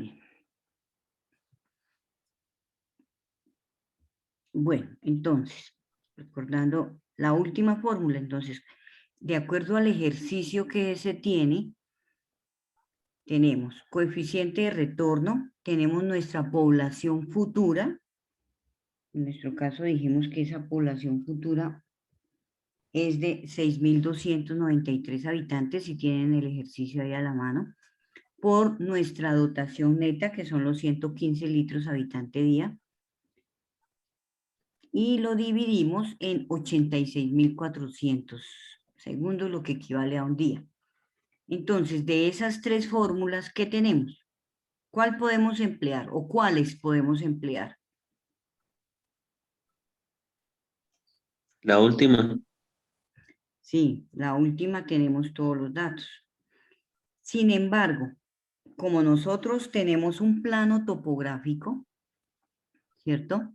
bien. Bueno, entonces, recordando la última fórmula, entonces, de acuerdo al ejercicio que se tiene, tenemos coeficiente de retorno, tenemos nuestra población futura. En nuestro caso dijimos que esa población futura es de 6.293 habitantes, si tienen el ejercicio ahí a la mano, por nuestra dotación neta, que son los 115 litros habitante día, y lo dividimos en 86.400 segundos, lo que equivale a un día. Entonces, de esas tres fórmulas, ¿qué tenemos? ¿Cuál podemos emplear o cuáles podemos emplear? La última. Sí, la última tenemos todos los datos. Sin embargo, como nosotros tenemos un plano topográfico, ¿cierto?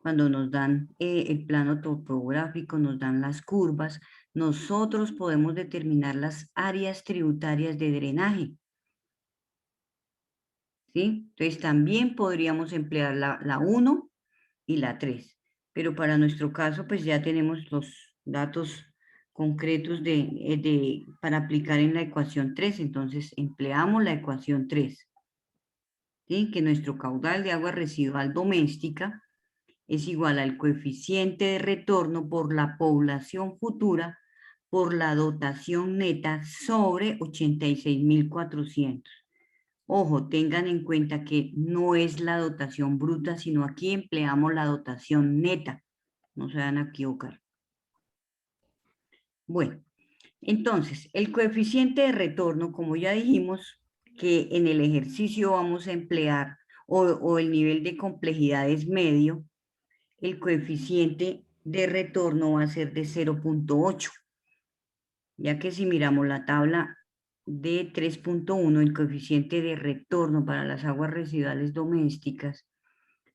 Cuando nos dan el plano topográfico, nos dan las curvas, nosotros podemos determinar las áreas tributarias de drenaje. ¿Sí? Entonces también podríamos emplear la 1 y la 3. Pero para nuestro caso, pues ya tenemos los datos concretos para aplicar en la ecuación 3. Entonces empleamos la ecuación 3. ¿Sí? Que nuestro caudal de agua residual doméstica es igual al coeficiente de retorno por la población futura por la dotación neta sobre 86.400. Ojo, tengan en cuenta que no es la dotación bruta, sino aquí empleamos la dotación neta. No se van a equivocar. Bueno, entonces, el coeficiente de retorno, como ya dijimos, que en el ejercicio vamos a emplear, o el nivel de complejidad es medio, el coeficiente de retorno va a ser de 0.8, ya que si miramos la tabla de 3.1, el coeficiente de retorno para las aguas residuales domésticas,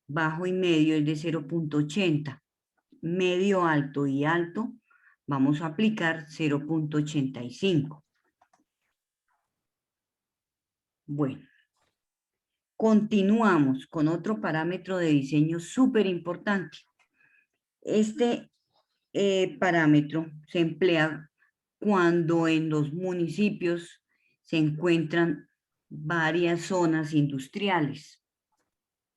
bajo y medio es de 0.80, medio, alto y alto, vamos a aplicar 0.85. Bueno, continuamos con otro parámetro de diseño súper importante. Este parámetro se emplea cuando en los municipios se encuentran varias zonas industriales.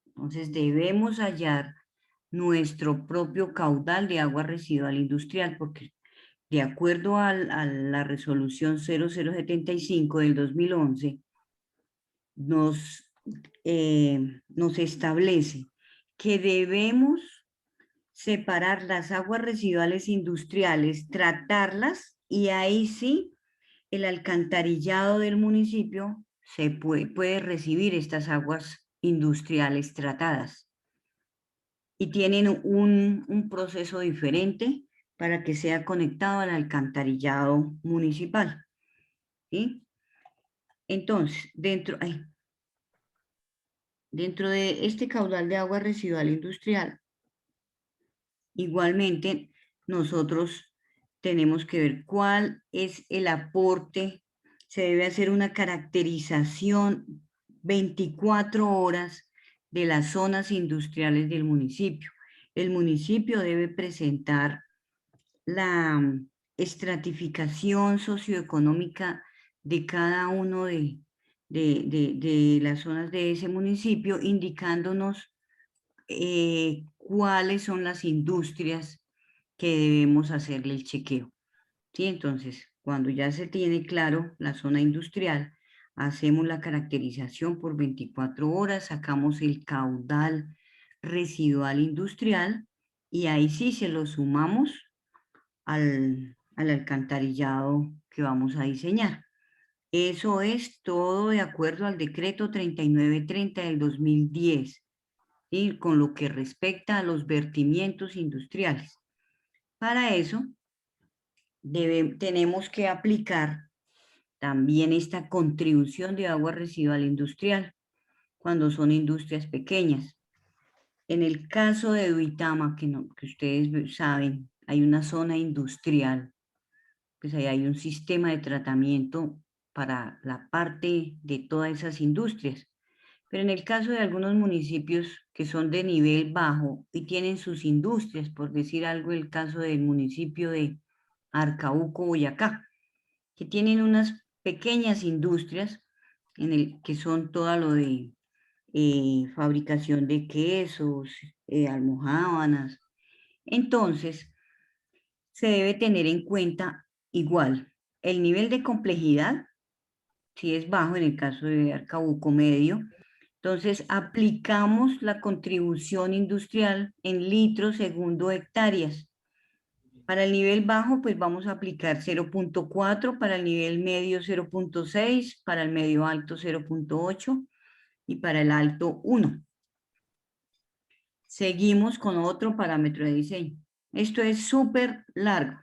Entonces debemos hallar nuestro propio caudal de agua residual industrial, porque de acuerdo a la resolución 0075 del 2011, nos establece que debemos separar las aguas residuales industriales, tratarlas, y ahí sí el alcantarillado del municipio se puede recibir estas aguas industriales tratadas. Y tienen un proceso diferente para que sea conectado al alcantarillado municipal. ¿Sí? Entonces, dentro de este caudal de agua residual industrial, igualmente nosotros tenemos que ver cuál es el aporte. Se debe hacer una caracterización 24 horas de las zonas industriales del municipio. El municipio debe presentar la estratificación socioeconómica de cada uno de las zonas de ese municipio, indicándonos cuáles son las industrias que debemos hacerle el chequeo. ¿Sí? Entonces, cuando ya se tiene claro la zona industrial, hacemos la caracterización por 24 horas, sacamos el caudal residual industrial y ahí sí se lo sumamos al alcantarillado que vamos a diseñar. Eso es todo de acuerdo al decreto 3930 del 2010, ¿sí? Con lo que respecta a los vertimientos industriales. Para eso, tenemos que aplicar también esta contribución de agua residual industrial cuando son industrias pequeñas. En el caso de Duitama, que ustedes saben, hay una zona industrial, pues ahí hay un sistema de tratamiento para la parte de todas esas industrias. Pero en el caso de algunos municipios que son de nivel bajo y tienen sus industrias, por decir algo, el caso del municipio de Arcauco, Boyacá, que tienen unas pequeñas industrias que son todo lo de fabricación de quesos, almojábanas. Entonces, se debe tener en cuenta igual el nivel de complejidad, si es bajo en el caso de Arcabuco medio. Entonces, aplicamos la contribución industrial en litros segundo hectáreas. Para el nivel bajo, pues vamos a aplicar 0.4, para el nivel medio 0.6, para el medio alto 0.8 y para el alto 1. Seguimos con otro parámetro de diseño. Esto es súper largo,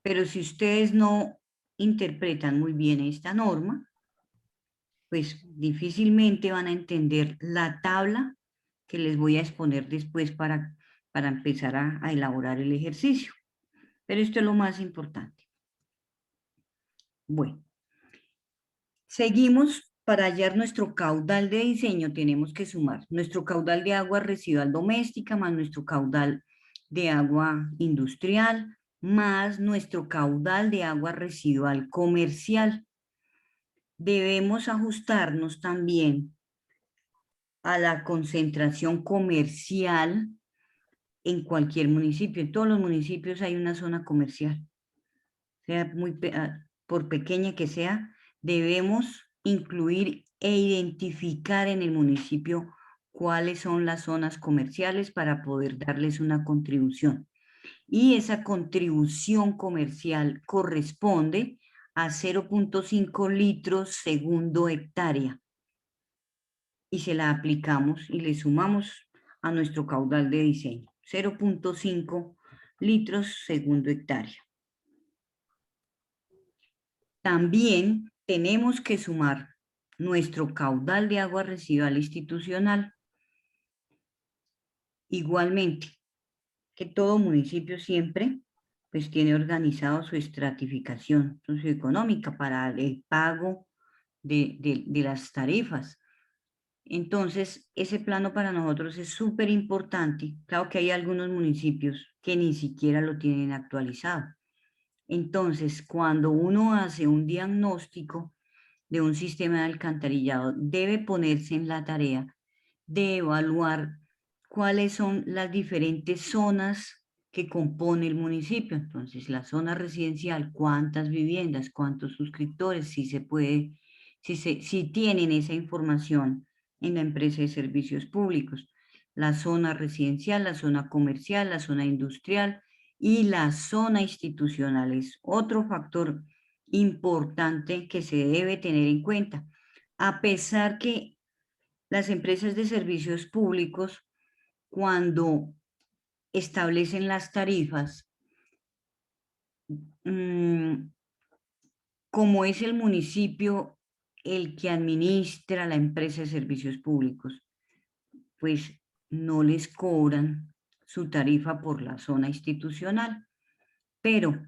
pero si ustedes no interpretan muy bien esta norma, pues difícilmente van a entender la tabla que les voy a exponer después para empezar a elaborar el ejercicio. Pero esto es lo más importante. Bueno, seguimos. Para hallar nuestro caudal de diseño tenemos que sumar nuestro caudal de agua residual doméstica más nuestro caudal de agua industrial más nuestro caudal de agua residual comercial. Debemos ajustarnos también a la concentración comercial en cualquier municipio. En todos los municipios hay una zona comercial. Sea por pequeña que sea, debemos incluir e identificar en el municipio cuáles son las zonas comerciales para poder darles una contribución. Y esa contribución comercial corresponde a 0.5 litros segundo hectárea. Y se la aplicamos y le sumamos a nuestro caudal de diseño. 0.5 litros segundo hectárea. También tenemos que sumar nuestro caudal de agua residual institucional. Igualmente, que todo municipio siempre pues tiene organizado su estratificación socioeconómica para el pago de las tarifas. Entonces, ese plano para nosotros es súper importante. Claro que hay algunos municipios que ni siquiera lo tienen actualizado. Entonces, cuando uno hace un diagnóstico de un sistema de alcantarillado, debe ponerse en la tarea de evaluar cuáles son las diferentes zonas que compone el municipio. Entonces, la zona residencial, cuántas viviendas, cuántos suscriptores, si se puede, si tienen esa información en la empresa de servicios públicos. La zona residencial, la zona comercial, la zona industrial y la zona institucional es otro factor importante que se debe tener en cuenta. A pesar que las empresas de servicios públicos, cuando establecen las tarifas, como es el municipio el que administra la empresa de servicios públicos, pues no les cobran su tarifa por la zona institucional. Pero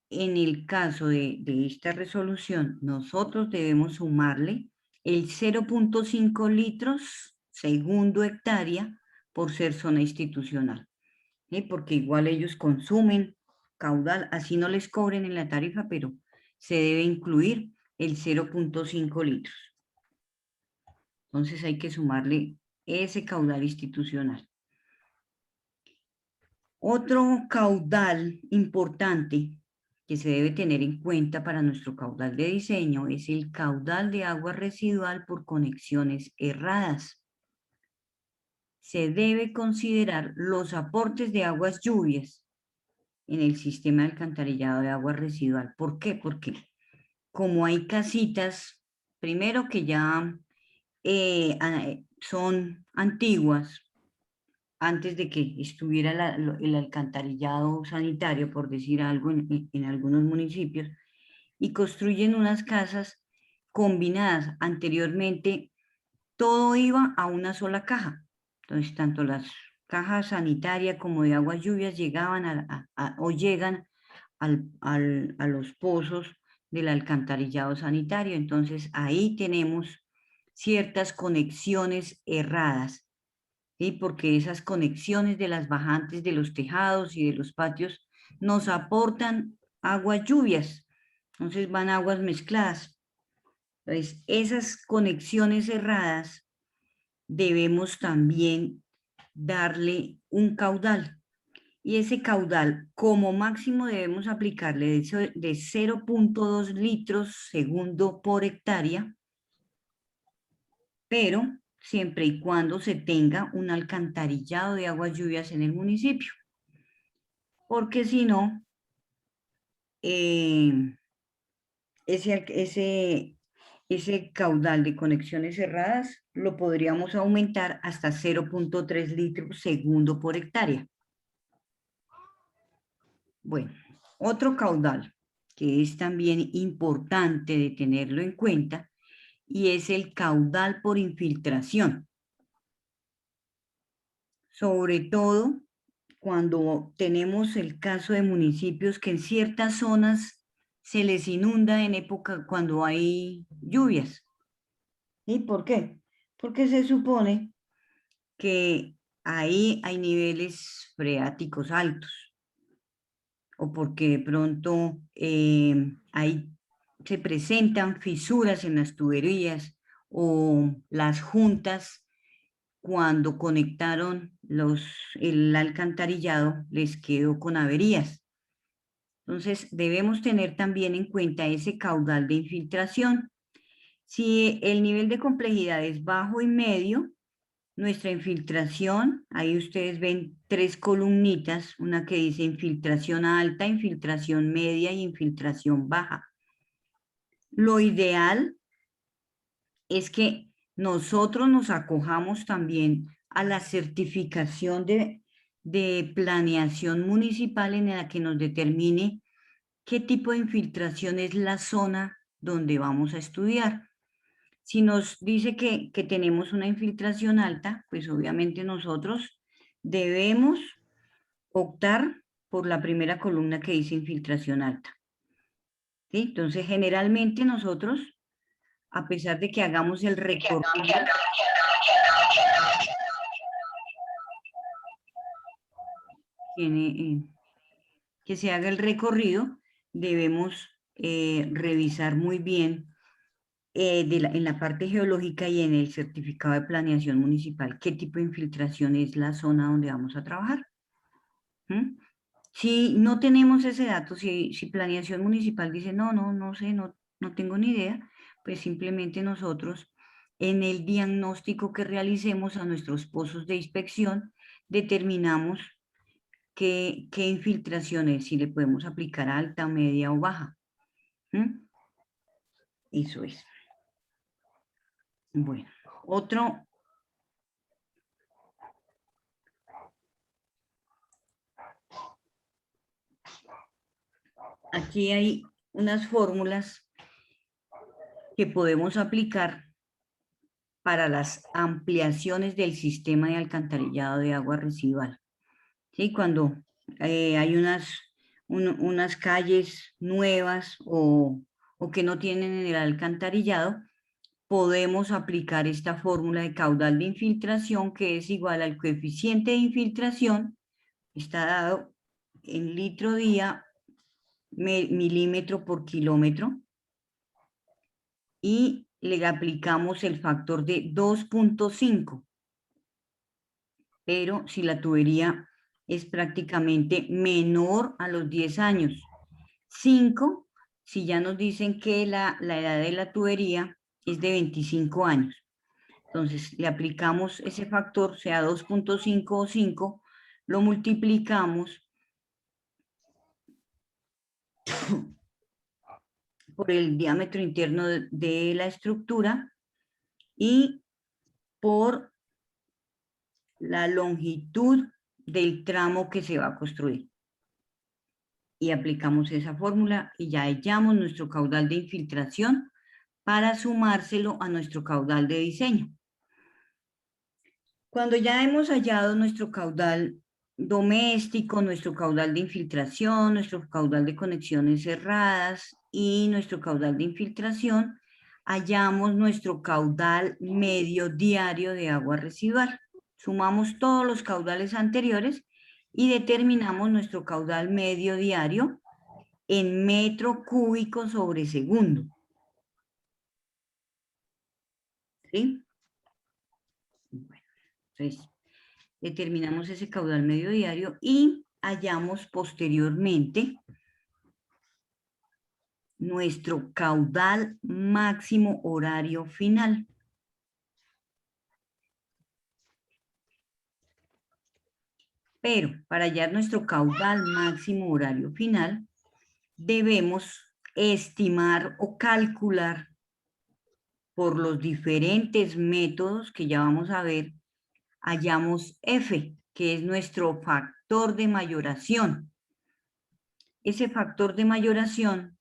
en el caso de esta resolución, nosotros debemos sumarle el 0.5 litros segundo hectárea por ser zona institucional, ¿sí? Porque igual ellos consumen caudal, así no les cobren en la tarifa, pero se debe incluir el 0.5 litros. Entonces hay que sumarle ese caudal institucional. Otro caudal importante que se debe tener en cuenta para nuestro caudal de diseño es el caudal de agua residual por conexiones erradas. Se debe considerar los aportes de aguas lluvias en el sistema de alcantarillado de agua residual. ¿Por qué? Porque como hay casitas, primero que ya son antiguas, antes de que estuviera el alcantarillado sanitario, por decir algo, en algunos municipios, y construyen unas casas combinadas. Anteriormente, todo iba a una sola caja. Entonces, tanto las cajas sanitarias como de aguas lluvias llegaban o llegan a los pozos del alcantarillado sanitario. Entonces, ahí tenemos ciertas conexiones erradas, ¿sí? Porque esas conexiones de las bajantes de los tejados y de los patios nos aportan aguas lluvias, entonces van aguas mezcladas. Entonces, esas conexiones erradas debemos también darle un caudal. Y ese caudal, como máximo, debemos aplicarle de 0.2 litros segundo por hectárea, pero siempre y cuando se tenga un alcantarillado de aguas lluvias en el municipio. Porque si no, ese caudal de conexiones cerradas lo podríamos aumentar hasta 0.3 litros segundo por hectárea. Bueno, otro caudal que es también importante de tenerlo en cuenta y es el caudal por infiltración. Sobre todo cuando tenemos el caso de municipios que en ciertas zonas se les inunda en época cuando hay lluvias. ¿Y por qué? Porque se supone que ahí hay niveles freáticos altos o porque de pronto ahí se presentan fisuras en las tuberías o las juntas cuando conectaron el alcantarillado les quedó con averías. Entonces debemos tener también en cuenta ese caudal de infiltración. Si el nivel de complejidad es bajo y medio, nuestra infiltración, ahí ustedes ven 3 columnitas, una que dice infiltración alta, infiltración media y infiltración baja. Lo ideal es que nosotros nos acojamos también a la certificación de planeación municipal en la que nos determine qué tipo de infiltración es la zona donde vamos a estudiar. Si nos dice que tenemos una infiltración alta, pues obviamente nosotros debemos optar por la primera columna que dice infiltración alta. ¿Sí? Entonces, generalmente nosotros, a pesar de que hagamos el recorrido, que se haga el recorrido, debemos revisar muy bien en la parte geológica y en el certificado de planeación municipal qué tipo de infiltración es la zona donde vamos a trabajar. ¿Mm? Si no tenemos ese dato, si planeación municipal dice, no sé, no tengo ni idea, pues simplemente nosotros en el diagnóstico que realicemos a nuestros pozos de inspección determinamos qué infiltraciones, si le podemos aplicar alta, media o baja. ¿Mm? Eso es. Bueno, otro. Aquí hay unas fórmulas que podemos aplicar para las ampliaciones del sistema de alcantarillado de agua residual. ¿Sí? Cuando hay unas calles nuevas o que no tienen el alcantarillado, podemos aplicar esta fórmula de caudal de infiltración que es igual al coeficiente de infiltración, está dado en litro día, milímetro por kilómetro, y le aplicamos el factor de 2.5. Pero si la tubería es prácticamente menor a los 10 años. 5, si ya nos dicen que la edad de la tubería es de 25 años. Entonces, le aplicamos ese factor, sea 2.5 o 5, lo multiplicamos por el diámetro interno de la estructura y por la longitud del tramo que se va a construir. Y aplicamos esa fórmula y ya hallamos nuestro caudal de infiltración para sumárselo a nuestro caudal de diseño. Cuando ya hemos hallado nuestro caudal doméstico, nuestro caudal de infiltración, nuestro caudal de conexiones cerradas y nuestro caudal de infiltración, hallamos nuestro caudal medio diario de agua residual. Sumamos todos los caudales anteriores y determinamos nuestro caudal medio diario en metro cúbico sobre segundo. ¿Sí? Bueno, entonces determinamos ese caudal medio diario y hallamos posteriormente nuestro caudal máximo horario final. Pero para hallar nuestro caudal máximo horario final, debemos estimar o calcular por los diferentes métodos que ya vamos a ver, hallamos F, que es nuestro factor de mayoración. Ese factor de mayoración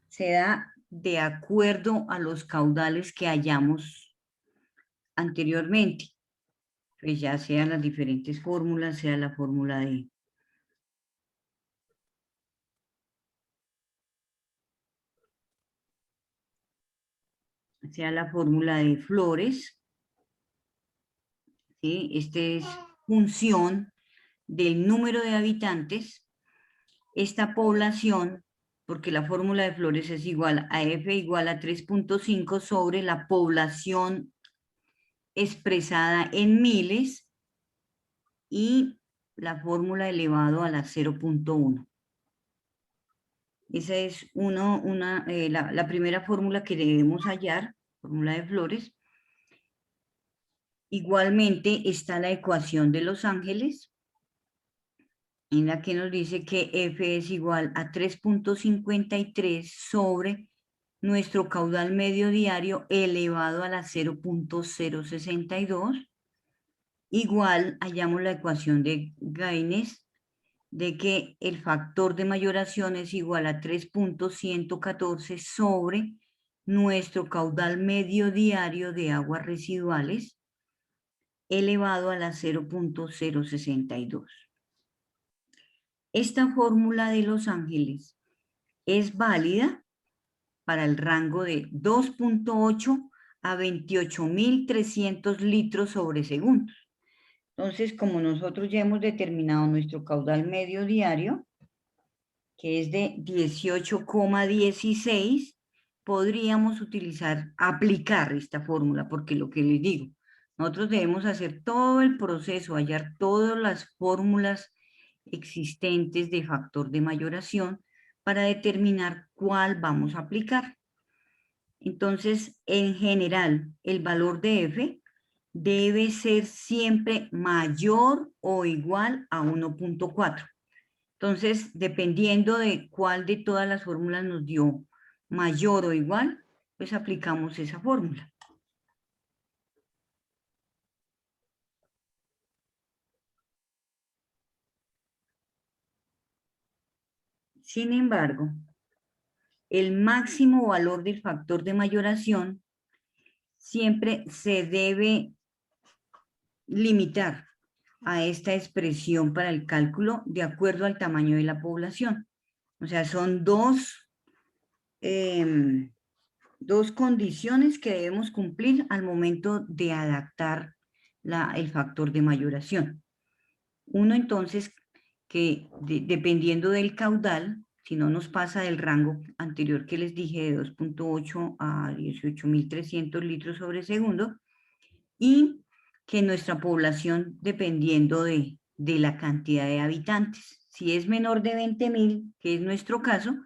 se da de acuerdo a los caudales que hallamos anteriormente. Pues ya sean las diferentes fórmulas, sea la fórmula de Flores, ¿sí? Esta es función del número de habitantes, esta población, porque la fórmula de Flores es igual a F igual a 3.5 sobre la población expresada en miles y la fórmula elevado a la 0.1. Esa es la primera fórmula que debemos hallar, fórmula de Flores. Igualmente está la ecuación de Los Ángeles, en la que nos dice que F es igual a 3.53 sobre nuestro caudal medio diario elevado a la 0.062. Igual hallamos la ecuación de Gaines, de que el factor de mayoración es igual a 3.114 sobre nuestro caudal medio diario de aguas residuales elevado a la 0.062. Esta fórmula de Los Ángeles es válida para el rango de 2.8 a 28.300 litros sobre segundo. Entonces, como nosotros ya hemos determinado nuestro caudal medio diario, que es de 18,16, podríamos aplicar esta fórmula, porque lo que les digo, nosotros debemos hacer todo el proceso, hallar todas las fórmulas existentes de factor de mayoración para determinar cuál vamos a aplicar. Entonces, en general, el valor de F debe ser siempre mayor o igual a 1.4. Entonces, dependiendo de cuál de todas las fórmulas nos dio mayor o igual, pues aplicamos esa fórmula. Sin embargo, el máximo valor del factor de mayoración siempre se debe limitar a esta expresión para el cálculo de acuerdo al tamaño de la población. O sea, son dos condiciones que debemos cumplir al momento de adaptar el factor de mayoración. Uno, entonces, que dependiendo del caudal, si no nos pasa del rango anterior que les dije de 2.8 a 18.300 litros sobre segundo, y que nuestra población, dependiendo de la cantidad de habitantes, si es menor de 20.000, que es nuestro caso,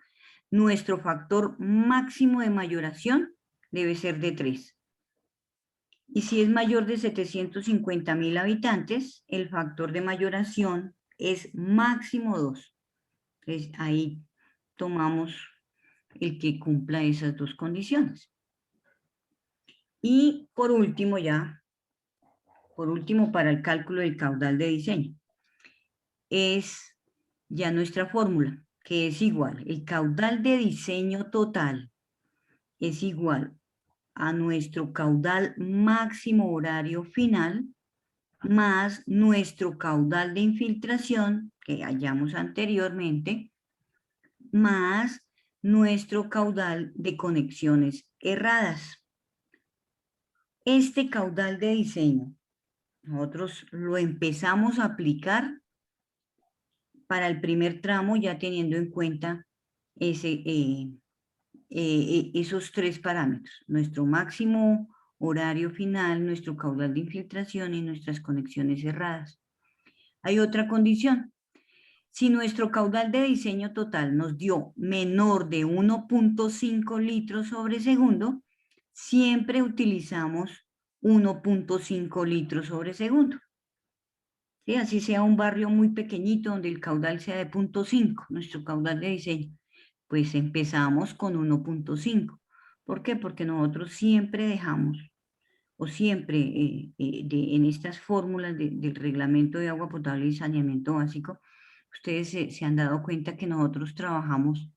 nuestro factor máximo de mayoración debe ser de 3. Y si es mayor de 750.000 habitantes, el factor de mayoración es máximo 2. Entonces, ahí tomamos el que cumpla esas dos condiciones. Y por último, para el cálculo del caudal de diseño, es ya nuestra fórmula, que es igual, el caudal de diseño total es igual a nuestro caudal máximo horario final más nuestro caudal de infiltración que hallamos anteriormente, más nuestro caudal de conexiones erradas. Este caudal de diseño, nosotros lo empezamos a aplicar para el primer tramo, ya teniendo en cuenta esos tres parámetros: nuestro máximo horario final, nuestro caudal de infiltración y nuestras conexiones cerradas. Hay otra condición. Si nuestro caudal de diseño total nos dio menor de 1.5 litros sobre segundo, siempre utilizamos 1.5 litros sobre segundo. ¿Sí? Así sea un barrio muy pequeñito donde el caudal sea de 0.5, nuestro caudal de diseño, pues empezamos con 1.5. ¿Por qué? Porque nosotros siempre dejamos, o siempre en estas fórmulas del reglamento de agua potable y saneamiento básico, ustedes se han dado cuenta que nosotros trabajamos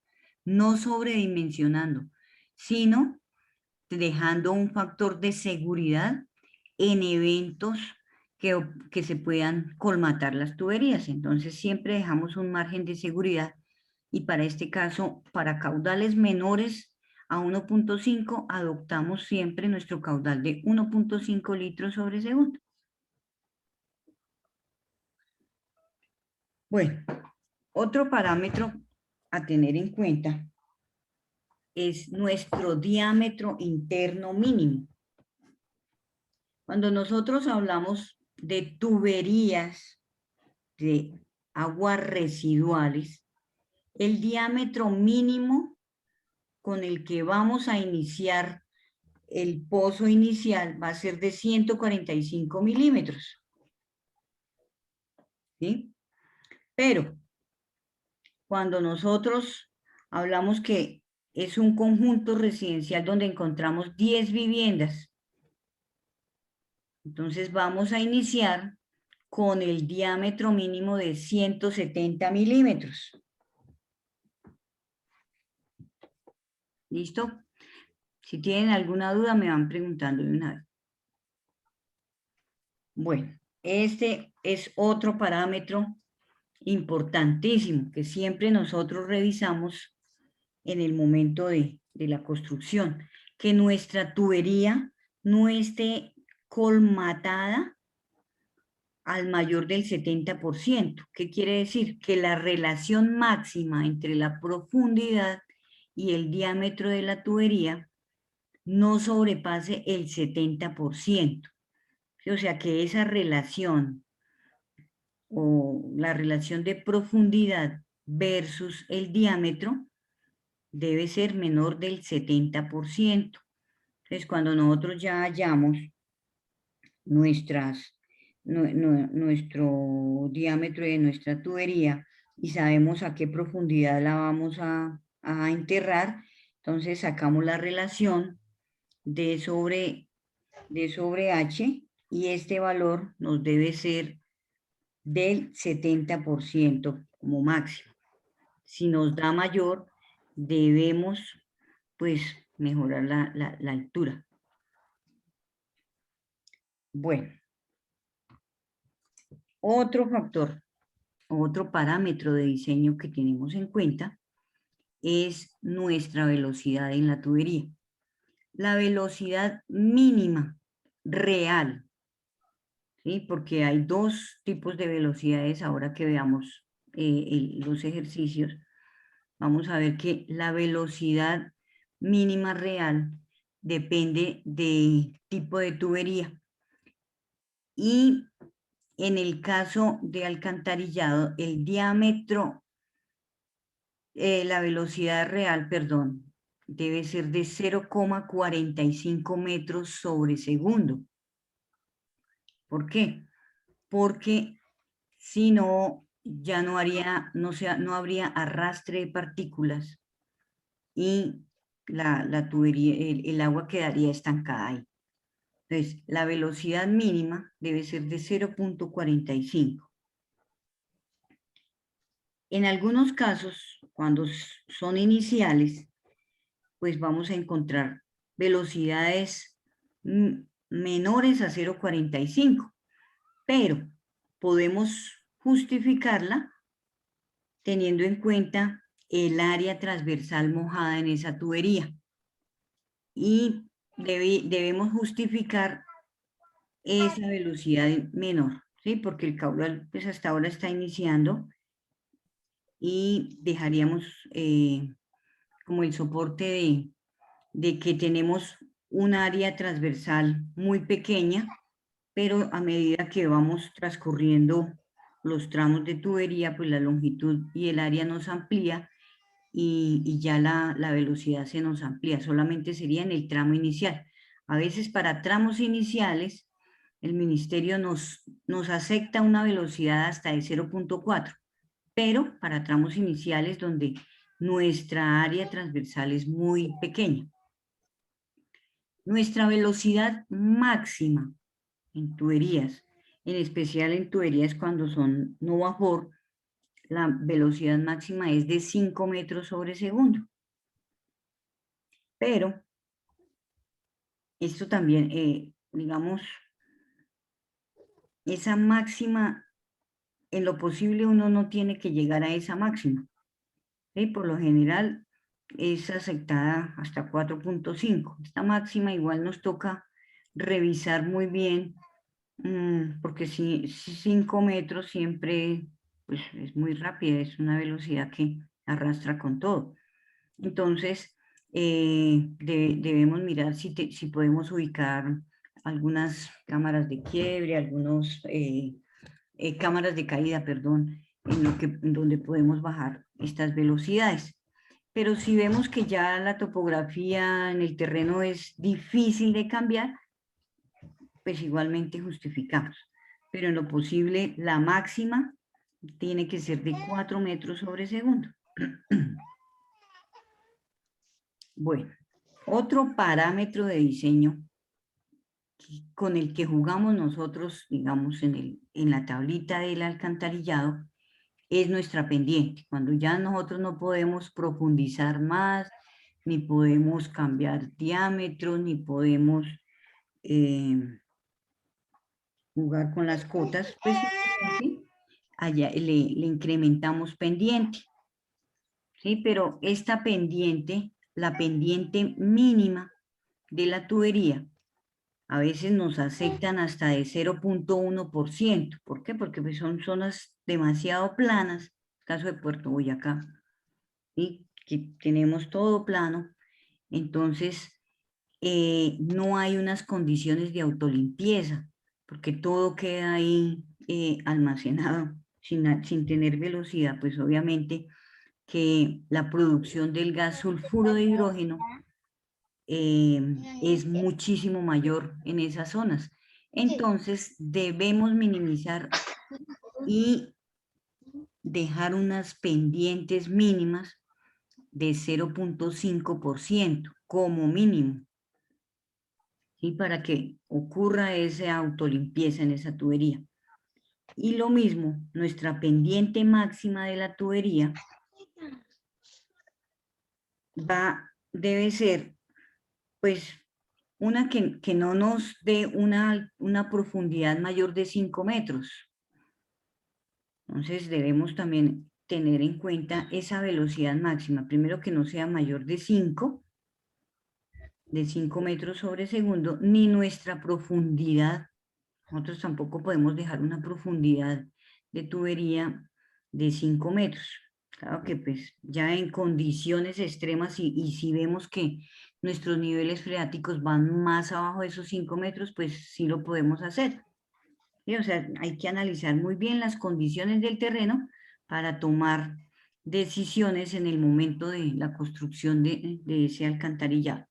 no sobredimensionando, sino dejando un factor de seguridad en eventos que se puedan colmatar las tuberías. Entonces siempre dejamos un margen de seguridad, y para este caso, para caudales menores a 1.5, adoptamos siempre nuestro caudal de 1.5 litros sobre segundo. Bueno, otro parámetro a tener en cuenta es nuestro diámetro interno mínimo. Cuando nosotros hablamos de tuberías de aguas residuales, el diámetro mínimo con el que vamos a iniciar el pozo inicial va a ser de 145 milímetros. ¿Sí? Pero cuando nosotros hablamos que es un conjunto residencial donde encontramos 10 viviendas, entonces vamos a iniciar con el diámetro mínimo de 170 milímetros. ¿Listo? Si tienen alguna duda me van preguntando de una vez. Bueno, este es otro parámetro importantísimo que siempre nosotros revisamos en el momento de la construcción, que nuestra tubería no esté colmatada al mayor del 70%. ¿Qué quiere decir? Que la relación máxima entre la profundidad y el diámetro de la tubería no sobrepase el 70%. O sea, que esa relación o la relación de profundidad versus el diámetro debe ser menor del 70%. Entonces, cuando nosotros ya hallamos nuestro diámetro de nuestra tubería y sabemos a qué profundidad la vamos a enterrar, entonces sacamos la relación D sobre H, y este valor nos debe ser del 70% como máximo. Si nos da mayor, debemos pues mejorar la altura. Bueno, otro factor, otro parámetro de diseño que tenemos en cuenta es nuestra velocidad en la tubería. La velocidad mínima real, ¿sí? Porque hay dos tipos de velocidades. Ahora que veamos los ejercicios, vamos a ver que la velocidad mínima real depende del tipo de tubería. Y en el caso de alcantarillado, el diámetro, la velocidad real, perdón, debe ser de 0,45 metros sobre segundo. ¿Por qué? Porque si no, ya no habría arrastre de partículas y la tubería, el agua quedaría estancada ahí. Entonces, la velocidad mínima debe ser de 0,45. En algunos casos, cuando son iniciales, pues vamos a encontrar velocidades menores a 0,45, pero podemos justificarla teniendo en cuenta el área transversal mojada en esa tubería. Y debemos justificar esa velocidad menor, ¿sí? Porque el caudal pues hasta ahora está iniciando y dejaríamos como el soporte de que tenemos un área transversal muy pequeña, pero a medida que vamos transcurriendo los tramos de tubería, pues la longitud y el área nos amplía y ya la velocidad se nos amplía, solamente sería en el tramo inicial. A veces para tramos iniciales, el ministerio nos acepta una velocidad hasta de 0.4, pero para tramos iniciales donde nuestra área transversal es muy pequeña. Nuestra velocidad máxima en tuberías, en especial en tuberías cuando son no vapor, la velocidad máxima es de 5 metros sobre segundo. Pero esto también, digamos, esa máxima, en lo posible uno no tiene que llegar a esa máxima. ¿Sí? Por lo general es aceptada hasta 4.5. Esta máxima igual nos toca revisar muy bien, porque si 5 metros siempre pues, es muy rápida, es una velocidad que arrastra con todo. Entonces, debemos mirar si podemos ubicar algunas cámaras de quiebre, algunos cámaras de caída, perdón, en donde podemos bajar estas velocidades. Pero si vemos que ya la topografía en el terreno es difícil de cambiar, pues igualmente justificamos. Pero en lo posible, la máxima tiene que ser de 4 metros sobre segundo. Bueno, otro parámetro de diseño con el que jugamos nosotros, digamos, en la tablita del alcantarillado, es nuestra pendiente. Cuando ya nosotros no podemos profundizar más, ni podemos cambiar diámetros, ni podemos jugar con las cotas, pues simplemente allá le incrementamos pendiente. ¿Sí? Pero esta pendiente, la pendiente mínima de la tubería, a veces nos aceptan hasta de 0.1%. ¿Por qué? Porque pues son zonas demasiado planas, caso de Puerto Boyacá, ¿sí? Que tenemos todo plano, entonces no hay unas condiciones de autolimpieza, porque todo queda ahí almacenado sin tener velocidad, pues obviamente que la producción del gas sulfuro de hidrógeno es muchísimo mayor en esas zonas. Entonces debemos minimizar y dejar unas pendientes mínimas de 0.5% como mínimo, ¿sí? Para que ocurra esa autolimpieza en esa tubería. Y lo mismo, nuestra pendiente máxima de la tubería debe ser, pues, una que no nos dé una profundidad mayor de 5 metros. Entonces debemos también tener en cuenta esa velocidad máxima. Primero que no sea mayor de 5 metros sobre segundo, ni nuestra profundidad. Nosotros tampoco podemos dejar una profundidad de tubería de 5 metros. Claro que pues ya en condiciones extremas y si vemos que nuestros niveles freáticos van más abajo de esos 5 metros, pues sí lo podemos hacer. ¿Sí? O sea, hay que analizar muy bien las condiciones del terreno para tomar decisiones en el momento de la construcción de ese alcantarillado.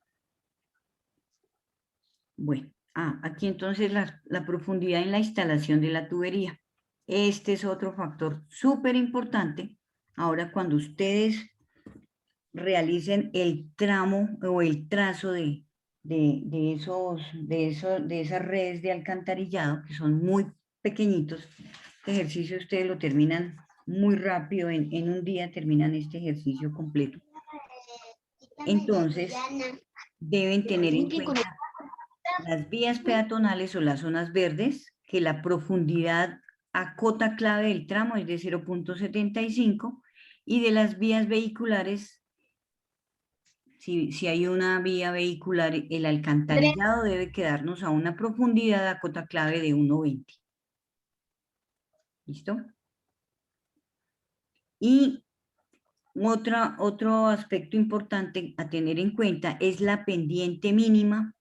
Bueno, aquí entonces la profundidad en la instalación de la tubería. Este es otro factor súper importante. Ahora, cuando ustedes realicen el tramo o el trazo de esas redes de alcantarillado, que son muy pequeñitos, este ejercicio ustedes lo terminan muy rápido, en un día terminan este ejercicio completo. Entonces, deben tener en cuenta las vías peatonales o las zonas verdes, que la profundidad a cota clave del tramo es de 0.75 Y de las vías vehiculares, si hay una vía vehicular, el alcantarillado debe quedarnos a una profundidad a cota clave de 1,20. ¿Listo? Y otro aspecto importante a tener en cuenta es la pendiente mínima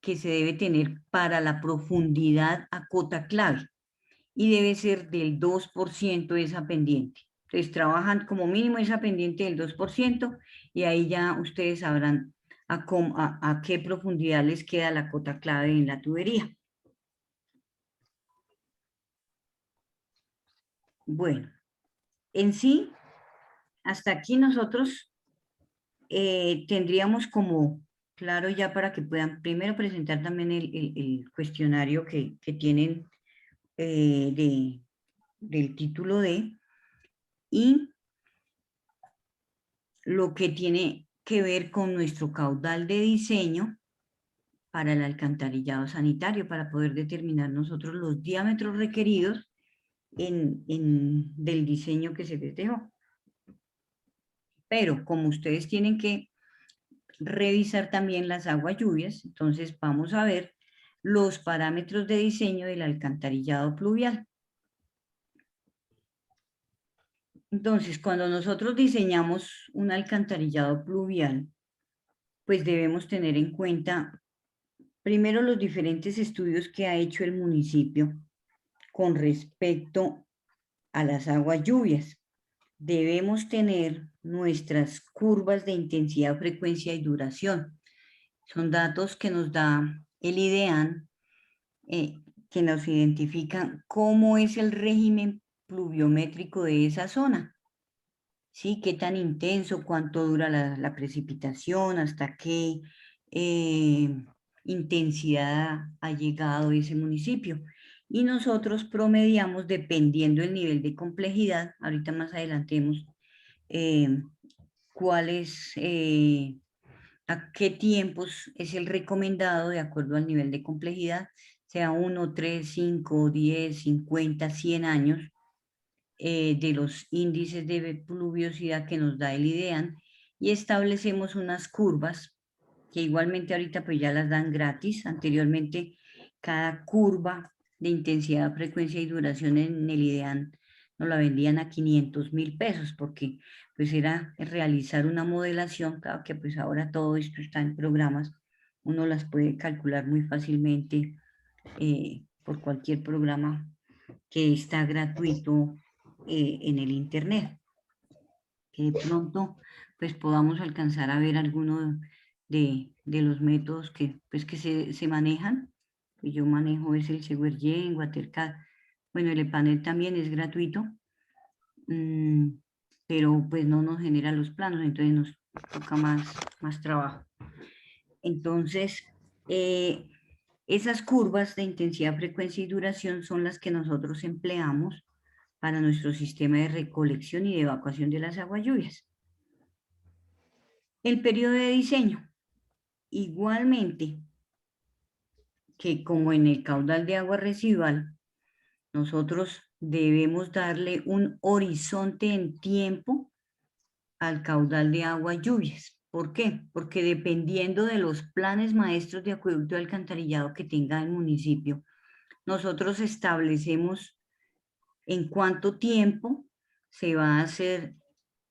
que se debe tener para la profundidad a cota clave y debe ser del 2% esa pendiente. Entonces trabajan como mínimo esa pendiente del 2% y ahí ya ustedes sabrán a qué profundidad les queda la cota clave en la tubería. Bueno, en sí, hasta aquí nosotros tendríamos como claro ya para que puedan primero presentar también el cuestionario que tienen del título D y lo que tiene que ver con nuestro caudal de diseño para el alcantarillado sanitario, para poder determinar nosotros los diámetros requeridos del diseño que se les dejó. Pero como ustedes tienen que revisar también las aguas lluvias, entonces vamos a ver los parámetros de diseño del alcantarillado pluvial. Entonces, cuando nosotros diseñamos un alcantarillado pluvial, pues debemos tener en cuenta primero los diferentes estudios que ha hecho el municipio con respecto a las aguas lluvias. Debemos tener nuestras curvas de intensidad, frecuencia y duración. Son datos que nos da el IDEAN, que nos identifican cómo es el régimen pluviométrico de esa zona. ¿Sí? Qué tan intenso, cuánto dura la precipitación, hasta qué intensidad ha llegado ese municipio. Y nosotros promediamos dependiendo del nivel de complejidad. Ahorita más adelante vemos a qué tiempos es el recomendado de acuerdo al nivel de complejidad, sea 1, 3, 5, 10, 50, 100 años, de los índices de pluviosidad que nos da el IDEAN y establecemos unas curvas que igualmente ahorita pues ya las dan gratis. Anteriormente cada curva de intensidad, frecuencia y duración en el IDEAN nos la vendían a 500.000 pesos porque pues era realizar una modelación, claro que pues ahora todo esto está en programas, uno las puede calcular muy fácilmente por cualquier programa que está gratuito en el internet, que de pronto pues podamos alcanzar a ver alguno de los métodos que, pues, que se manejan. Que yo manejo es el Seguergen, Watercad. Bueno, el panel también es gratuito, pero pues no nos genera los planos, entonces nos toca más trabajo. Entonces, esas curvas de intensidad, frecuencia y duración son las que nosotros empleamos para nuestro sistema de recolección y de evacuación de las aguas lluvias. El periodo de diseño, igualmente que como en el caudal de agua residual, nosotros debemos darle un horizonte en tiempo al caudal de agua lluvias. ¿Por qué? Porque dependiendo de los planes maestros de acueducto y alcantarillado que tenga el municipio, nosotros establecemos en cuánto tiempo se va a hacer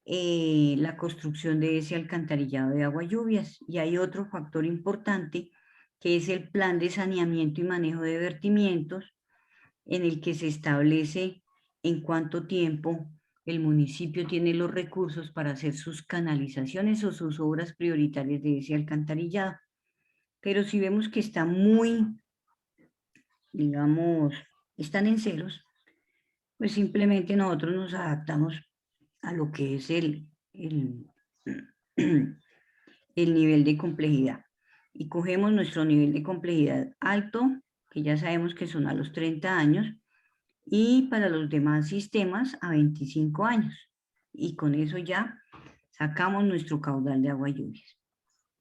la construcción de ese alcantarillado de agua lluvias. Y hay otro factor importante que es el plan de saneamiento y manejo de vertimientos, en el que se establece en cuánto tiempo el municipio tiene los recursos para hacer sus canalizaciones o sus obras prioritarias de ese alcantarillado. Pero si vemos que está muy, digamos, están en ceros, pues simplemente nosotros nos adaptamos a lo que es el nivel de complejidad. Y cogemos nuestro nivel de complejidad alto, que ya sabemos que son a los 30 años, y para los demás sistemas a 25 años. Y con eso ya sacamos nuestro caudal de agua lluvias.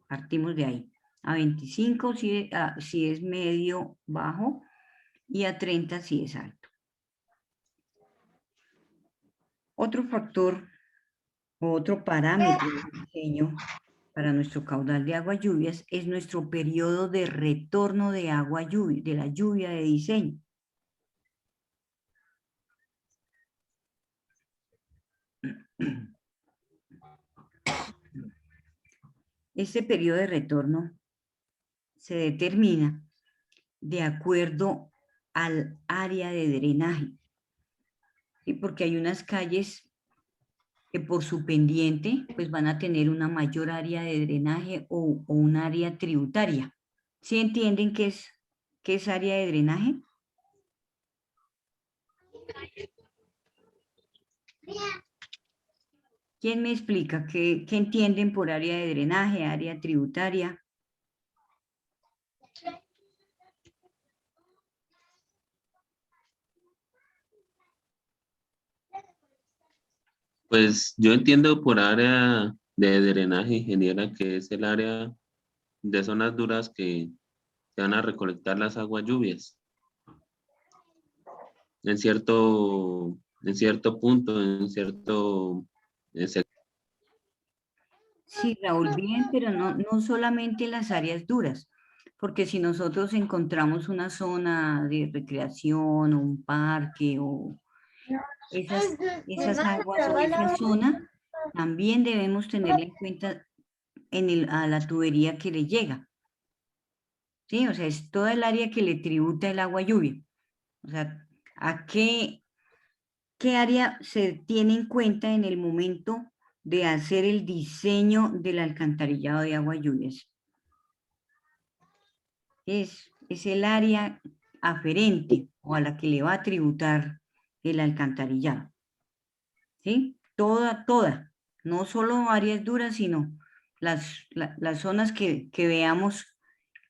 Partimos de ahí. A 25 si es medio bajo y a 30 si es alto. Otro factor o otro parámetro de diseño para nuestro caudal de agua lluvias es nuestro periodo de retorno de agua lluvia, de la lluvia de diseño. Este periodo de retorno se determina de acuerdo al área de drenaje. ¿Sí? Porque hay unas calles que por su pendiente pues van a tener una mayor área de drenaje o un área tributaria. ¿Sí entienden qué es área de drenaje? ¿Quién me explica qué entienden por área de drenaje, área tributaria? Pues yo entiendo por área de drenaje, ingeniera, que es el área de zonas duras que se van a recolectar las aguas lluvias. En cierto punto, Sí, Raúl, bien, pero no solamente las áreas duras, porque si nosotros encontramos una zona de recreación o un parque o esas aguas o esa zona, también debemos tenerla en cuenta a la tubería que le llega. ¿Sí? O sea, es toda el área que le tributa el agua lluvia. O sea, ¿a qué área se tiene en cuenta en el momento de hacer el diseño del alcantarillado de agua lluvias? Es el área aferente o a la que le va a tributar el alcantarillado. ¿Sí? Toda. No solo áreas duras, sino las zonas que veamos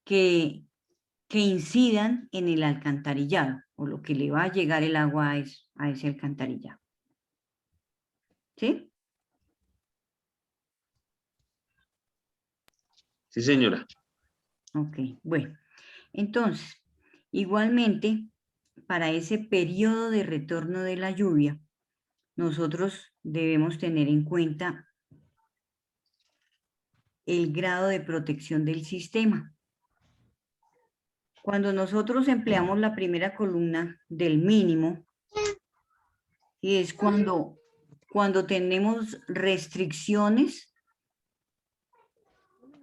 que incidan en el alcantarillado o lo que le va a llegar el agua a ese alcantarillado. ¿Sí? sí, señora. Ok, bueno. Entonces, igualmente, para ese periodo de retorno de la lluvia, nosotros debemos tener en cuenta el grado de protección del sistema. Cuando nosotros empleamos la primera columna del mínimo, y es cuando tenemos restricciones,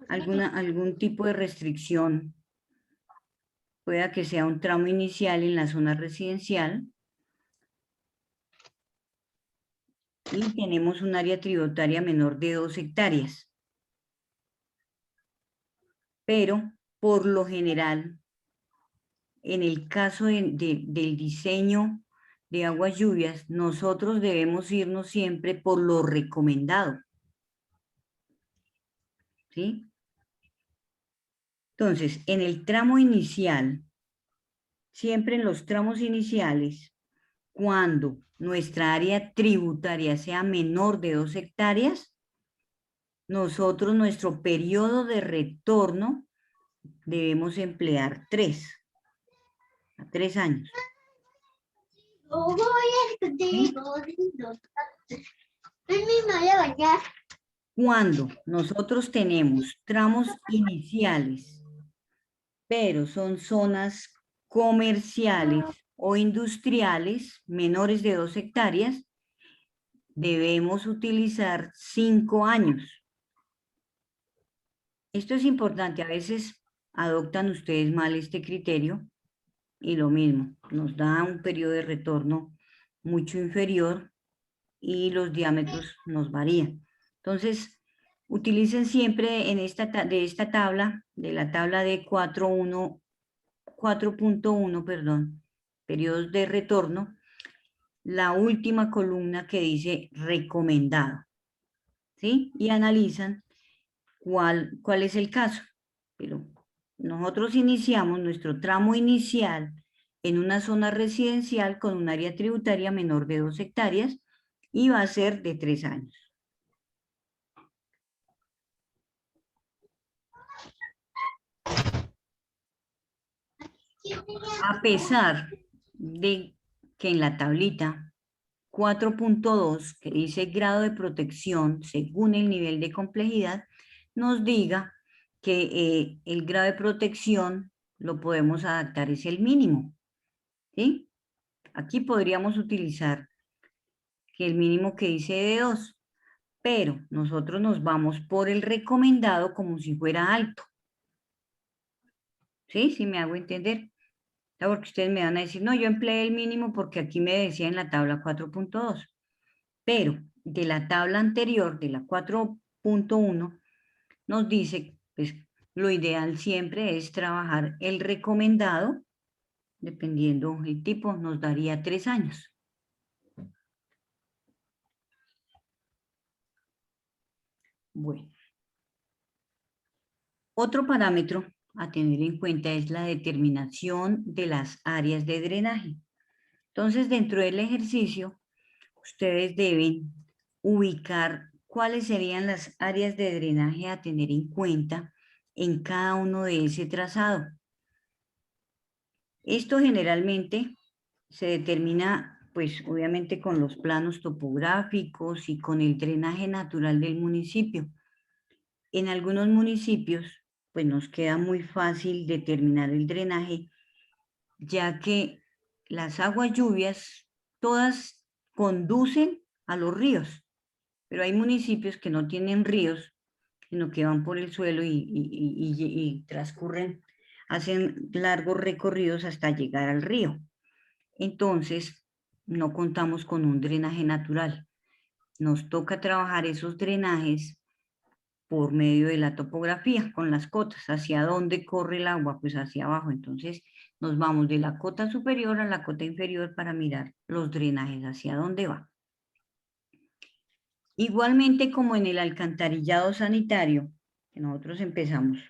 algún tipo de restricción, pueda que sea un tramo inicial en la zona residencial, y tenemos un área tributaria menor de 2 hectáreas. Pero, por lo general, en el caso del diseño de aguas lluvias, nosotros debemos irnos siempre por lo recomendado. ¿Sí? Entonces, en el tramo inicial, siempre en los tramos iniciales, cuando nuestra área tributaria sea menor de 2 hectáreas, nuestro periodo de retorno debemos emplear 3 años. ¿Sí? Cuando nosotros tenemos tramos iniciales, pero son zonas comerciales o industriales menores de 2 hectáreas, debemos utilizar 5 años. Esto es importante, a veces adoptan ustedes mal este criterio y lo mismo, nos da un periodo de retorno mucho inferior y los diámetros nos varían. Entonces, utilicen siempre de esta tabla, de la tabla de 4.1, perdón, periodos de retorno, la última columna que dice recomendado, ¿sí? Y analizan cuál es el caso. Pero nosotros iniciamos nuestro tramo inicial en una zona residencial con un área tributaria menor de 2 hectáreas y va a ser de 3 años. A pesar de que en la tablita 4.2, que dice grado de protección según el nivel de complejidad, nos diga que el grado de protección lo podemos adaptar, es el mínimo, ¿sí? Aquí podríamos utilizar que el mínimo que dice de 2, pero nosotros nos vamos por el recomendado como si fuera alto. ¿Sí? ¿Sí me hago entender? Porque ustedes me van a decir, no, yo empleé el mínimo porque aquí me decía en la tabla 4.2. Pero de la tabla anterior, de la 4.1, nos dice, pues, lo ideal siempre es trabajar el recomendado, dependiendo el tipo, nos daría 3 años. Bueno, otro parámetro a tener en cuenta es la determinación de las áreas de drenaje. Entonces, dentro del ejercicio, ustedes deben ubicar cuáles serían las áreas de drenaje a tener en cuenta en cada uno de ese trazado. Esto generalmente se determina, pues obviamente con los planos topográficos y con el drenaje natural del municipio. En algunos municipios, pues nos queda muy fácil determinar el drenaje, ya que las aguas lluvias todas conducen a los ríos, pero hay municipios que no tienen ríos, sino que van por el suelo y transcurren, hacen largos recorridos hasta llegar al río. Entonces, no contamos con un drenaje natural. Nos toca trabajar esos drenajes por medio de la topografía, con las cotas. ¿Hacia dónde corre el agua? Pues hacia abajo. Entonces, nos vamos de la cota superior a la cota inferior para mirar los drenajes, hacia dónde va. Igualmente como en el alcantarillado sanitario, que nosotros empezamos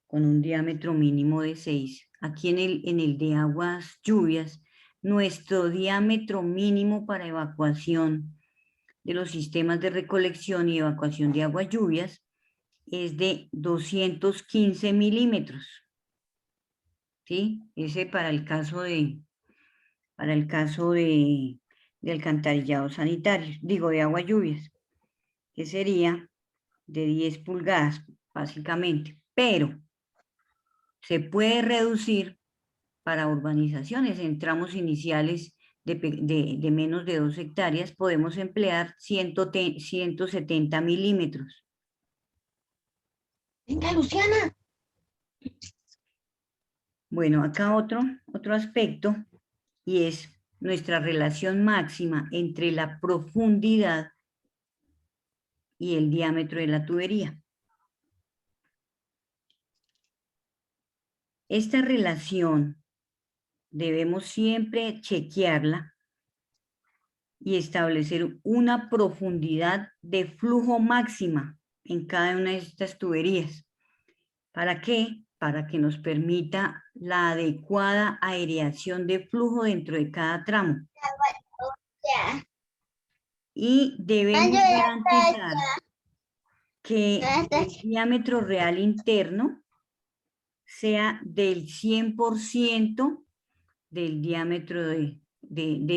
con un diámetro mínimo de 6, aquí en el de aguas lluvias, nuestro diámetro mínimo para evacuación de los sistemas de recolección y evacuación de aguas lluvias es de 215 milímetros. ¿Sí? Ese para el caso de alcantarillado sanitario, digo de aguas lluvias, que sería de 10 pulgadas, básicamente. Pero se puede reducir para urbanizaciones en tramos iniciales de menos de 2 hectáreas, podemos emplear 170 milímetros. Venga, Luciana. Bueno, acá otro aspecto, y es nuestra relación máxima entre la profundidad y el diámetro de la tubería. Esta relación debemos siempre chequearla y establecer una profundidad de flujo máxima en cada una de estas tuberías. ¿Para qué? Para que nos permita la adecuada aireación de flujo dentro de cada tramo. Y debemos garantizar que el diámetro real interno sea del 100% del diámetro de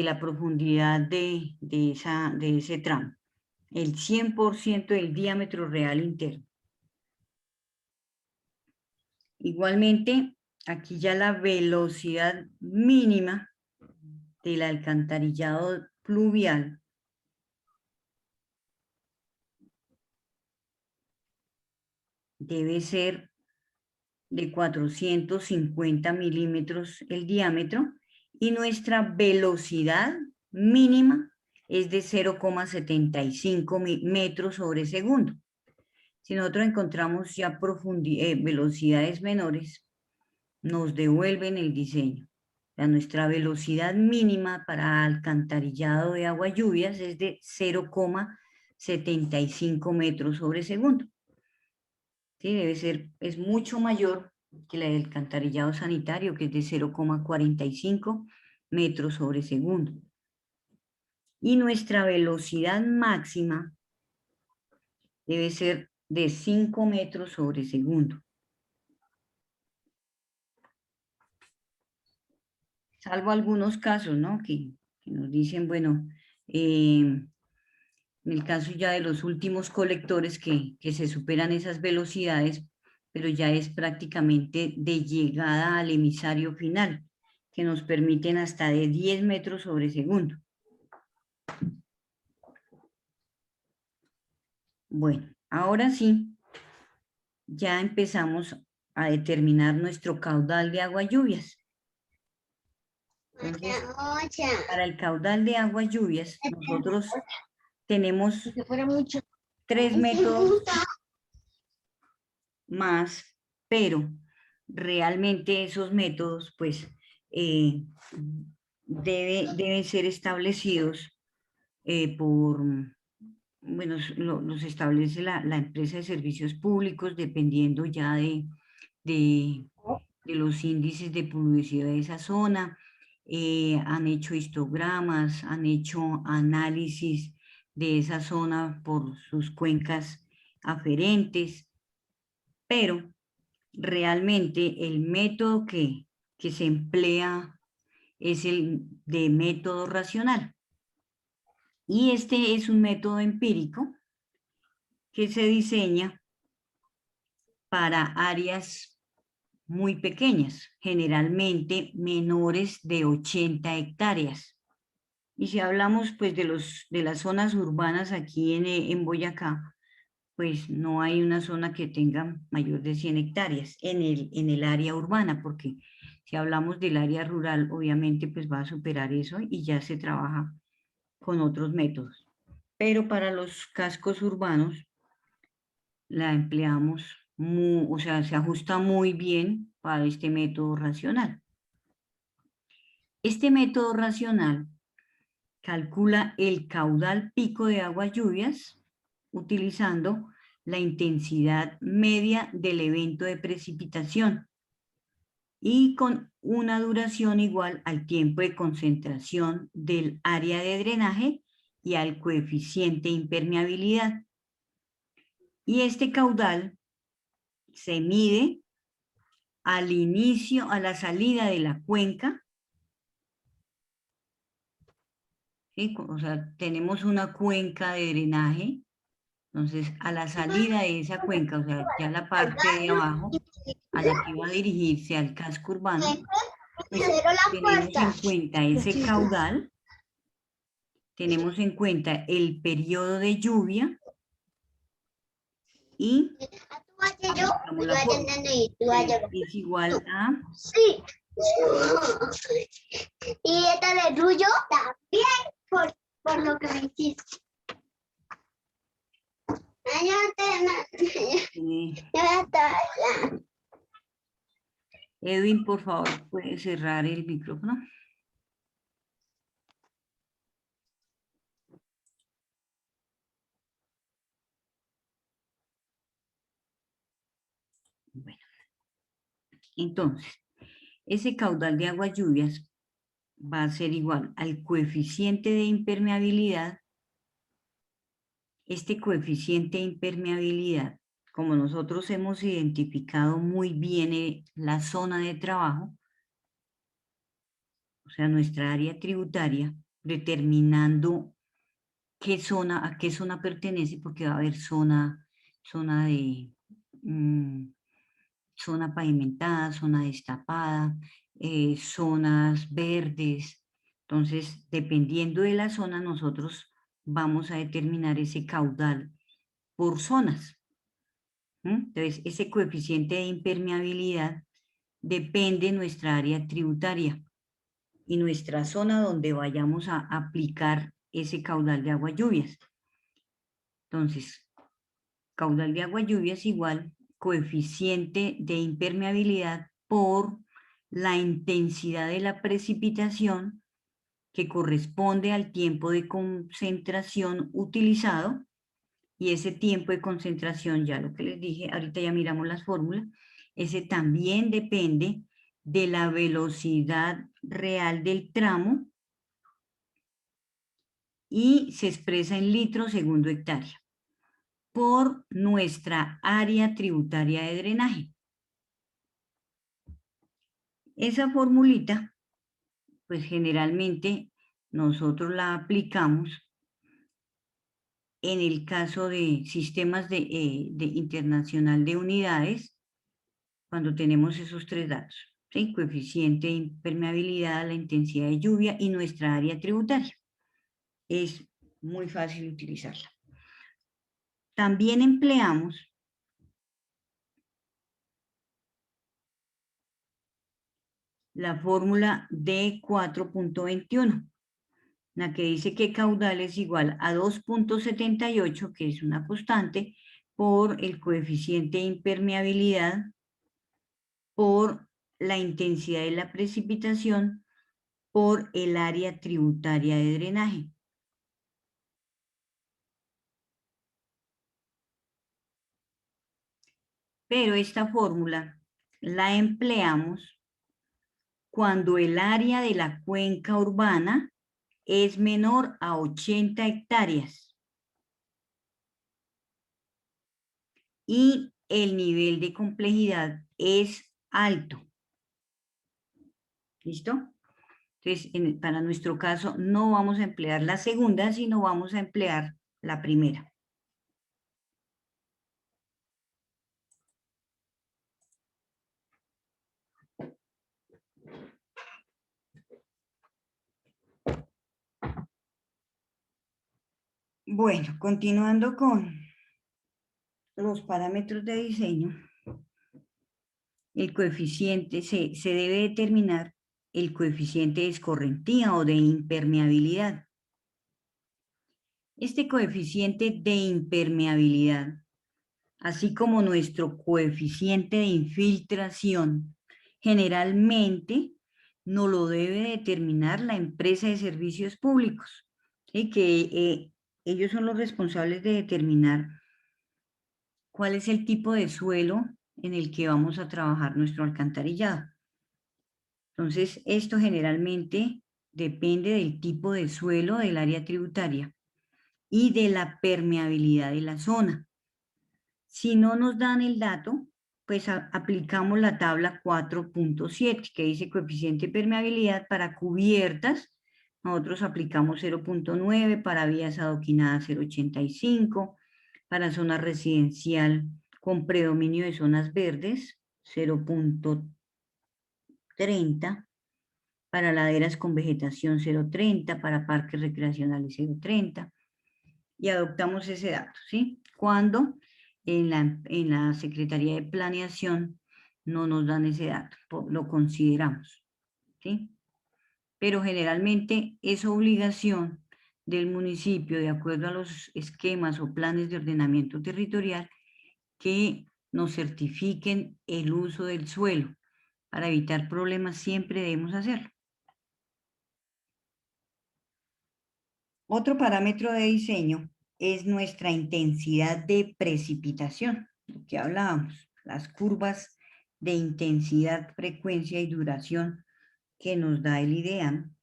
la profundidad de ese tramo. El 100% del diámetro real interno. Igualmente, aquí ya la velocidad mínima del alcantarillado pluvial debe ser de 450 milímetros el diámetro y nuestra velocidad mínima es de 0,75 metros sobre segundo. Si nosotros encontramos ya velocidades menores, nos devuelven el diseño. Nuestra velocidad mínima para alcantarillado de agua lluvias es de 0,75 metros sobre segundo. ¿Sí? Es mucho mayor que la del alcantarillado sanitario, que es de 0,45 metros sobre segundo. Y nuestra velocidad máxima debe ser de 5 metros sobre segundo. Salvo algunos casos, ¿no? Que nos dicen, bueno, En el caso ya de los últimos colectores que se superan esas velocidades, pero ya es prácticamente de llegada al emisario final, que nos permiten hasta de 10 metros sobre segundo. Bueno, ahora sí, ya empezamos a determinar nuestro caudal de agua lluvias. Entonces, para el caudal de agua lluvias, nosotros tenemos 3 métodos más, pero realmente esos métodos, pues, deben ser establecidos por, bueno, los establece la empresa de servicios públicos dependiendo ya de los índices de pluviosidad de esa zona. Han hecho histogramas, han hecho análisis de esa zona por sus cuencas aferentes, pero realmente el método que se emplea es el de método racional. Y este es un método empírico que se diseña para áreas muy pequeñas, generalmente menores de 80 hectáreas. Y si hablamos pues de las zonas urbanas aquí en Boyacá, pues no hay una zona que tenga mayor de 100 hectáreas en el área urbana, porque si hablamos del área rural, obviamente pues va a superar eso y ya se trabaja con otros métodos. Pero para los cascos urbanos la empleamos, o sea, se ajusta muy bien para este método racional. Este método racional calcula el caudal pico de aguas lluvias utilizando la intensidad media del evento de precipitación y con una duración igual al tiempo de concentración del área de drenaje y al coeficiente de impermeabilidad. Y este caudal se mide al inicio, a la salida de la cuenca, ¿sí? O sea, tenemos una cuenca de drenaje, entonces a la salida de esa cuenca, o sea, ya la parte de abajo, a la que va a dirigirse al casco urbano, pues tenemos en cuenta ese caudal, tenemos en cuenta el periodo de lluvia y aplicamos la fórmula. Es igual a... Sí. Y esta de Rullo también por lo que me hiciste. Edwin, por favor, ¿puede cerrar el micrófono? Bueno, entonces, ese caudal de aguas lluvias va a ser igual al coeficiente de impermeabilidad. Este coeficiente de impermeabilidad, como nosotros hemos identificado muy bien la zona de trabajo, o sea, nuestra área tributaria, determinando a qué zona pertenece, porque va a haber zona de zona pavimentada, zona destapada, zonas verdes. Entonces, dependiendo de la zona, nosotros vamos a determinar ese caudal por zonas. Entonces, ese coeficiente de impermeabilidad depende de nuestra área tributaria y nuestra zona donde vayamos a aplicar ese caudal de agua lluvias. Entonces, caudal de agua lluvias igual coeficiente de impermeabilidad por la intensidad de la precipitación que corresponde al tiempo de concentración utilizado, y ese tiempo de concentración, ya lo que les dije, ahorita ya miramos las fórmulas, ese también depende de la velocidad real del tramo y se expresa en litros segundo hectárea por nuestra área tributaria de drenaje. Esa formulita, pues generalmente nosotros la aplicamos en el caso de sistemas de internacional de unidades, cuando tenemos esos tres datos, ¿sí? Coeficiente de impermeabilidad, la intensidad de lluvia y nuestra área tributaria. Es muy fácil utilizarla. También empleamos la fórmula de 4.21, la que dice que caudal es igual a 2.78, que es una constante, por el coeficiente de impermeabilidad, por la intensidad de la precipitación, por el área tributaria de drenaje. Pero esta fórmula la empleamos cuando el área de la cuenca urbana es menor a 80 hectáreas y el nivel de complejidad es alto. ¿Listo? Entonces, para nuestro caso, no vamos a emplear la segunda, sino vamos a emplear la primera. Bueno, continuando con los parámetros de diseño, el coeficiente se debe determinar el coeficiente de escorrentía o de impermeabilidad. Este coeficiente de impermeabilidad, así como nuestro coeficiente de infiltración, generalmente no lo debe determinar la empresa de servicios públicos, ¿sí? Que ellos son los responsables de determinar cuál es el tipo de suelo en el que vamos a trabajar nuestro alcantarillado. Entonces, esto generalmente depende del tipo de suelo del área tributaria y de la permeabilidad de la zona. Si no nos dan el dato, pues aplicamos la tabla 4.7, que dice coeficiente de permeabilidad para cubiertas. Nosotros aplicamos 0.9, para vías adoquinadas 0.85, para zona residencial con predominio de zonas verdes 0.30, para laderas con vegetación 0.30, para parques recreacionales 0.30, y adoptamos ese dato, ¿sí? Cuando en la Secretaría de Planeación no nos dan ese dato, lo consideramos, ¿sí? Pero generalmente es obligación del municipio, de acuerdo a los esquemas o planes de ordenamiento territorial, que nos certifiquen el uso del suelo. Para evitar problemas siempre debemos hacerlo. Otro parámetro de diseño es nuestra intensidad de precipitación, lo que hablábamos, las curvas de intensidad, frecuencia y duración que nos da el IDEAM.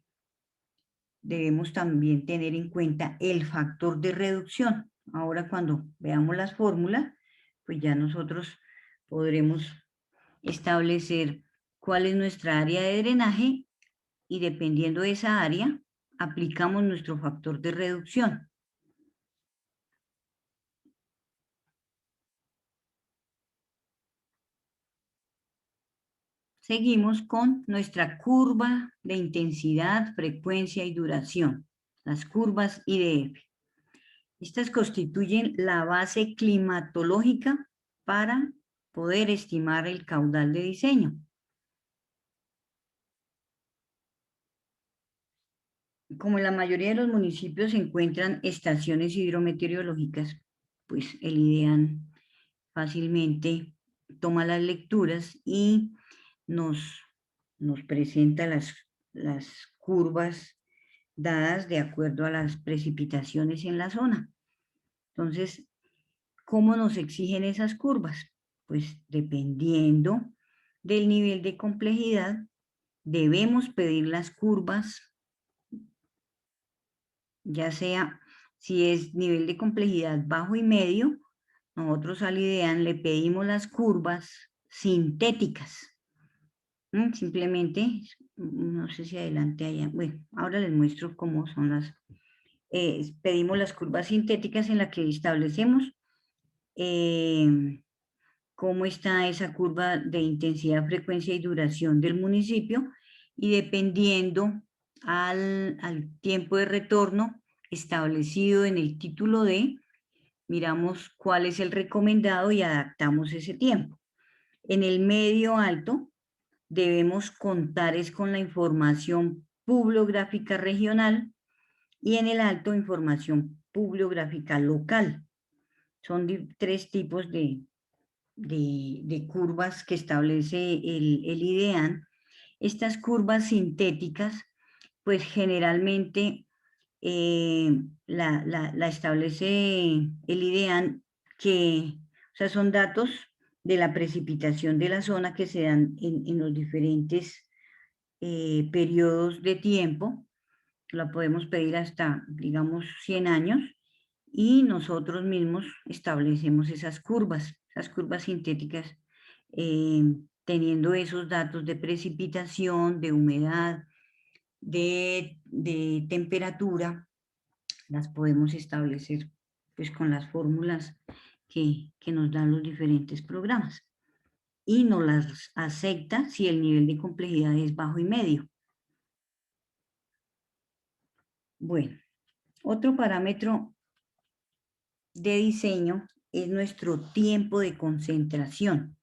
Debemos también tener en cuenta el factor de reducción. Ahora cuando veamos las fórmulas, pues ya nosotros podremos establecer cuál es nuestra área de drenaje y dependiendo de esa área, aplicamos nuestro factor de reducción. Seguimos con nuestra curva de intensidad, frecuencia y duración, las curvas IDF. Estas constituyen la base climatológica para poder estimar el caudal de diseño. Como en la mayoría de los municipios se encuentran estaciones hidrometeorológicas, pues el IDEAM fácilmente toma las lecturas y nos presenta las curvas dadas de acuerdo a las precipitaciones en la zona. Entonces, ¿cómo nos exigen esas curvas? Pues dependiendo del nivel de complejidad, debemos pedir las curvas, ya sea si es nivel de complejidad bajo y medio, nosotros al IDEAM le pedimos las curvas sintéticas. Simplemente no sé si adelante allá, bueno, ahora les muestro cómo son las, pedimos las curvas sintéticas en las que establecemos cómo está esa curva de intensidad, frecuencia y duración del municipio, y dependiendo al tiempo de retorno establecido en el título D, miramos cuál es el recomendado y adaptamos ese tiempo. En el medio alto debemos contar es con la información bibliográfica regional y en el alto información bibliográfica local. Son tres tipos de curvas que establece el IDEAN. Estas curvas sintéticas, pues generalmente la establece el IDEAN, que, o sea, son datos de la precipitación de la zona que se dan en los diferentes periodos de tiempo. La podemos pedir hasta, digamos, 100 años, y nosotros mismos establecemos esas curvas sintéticas, teniendo esos datos de precipitación, de humedad, de temperatura, las podemos establecer pues con las fórmulas que nos dan los diferentes programas, y nos las acepta si el nivel de complejidad es bajo y medio. Bueno, otro parámetro de diseño es nuestro tiempo de concentración.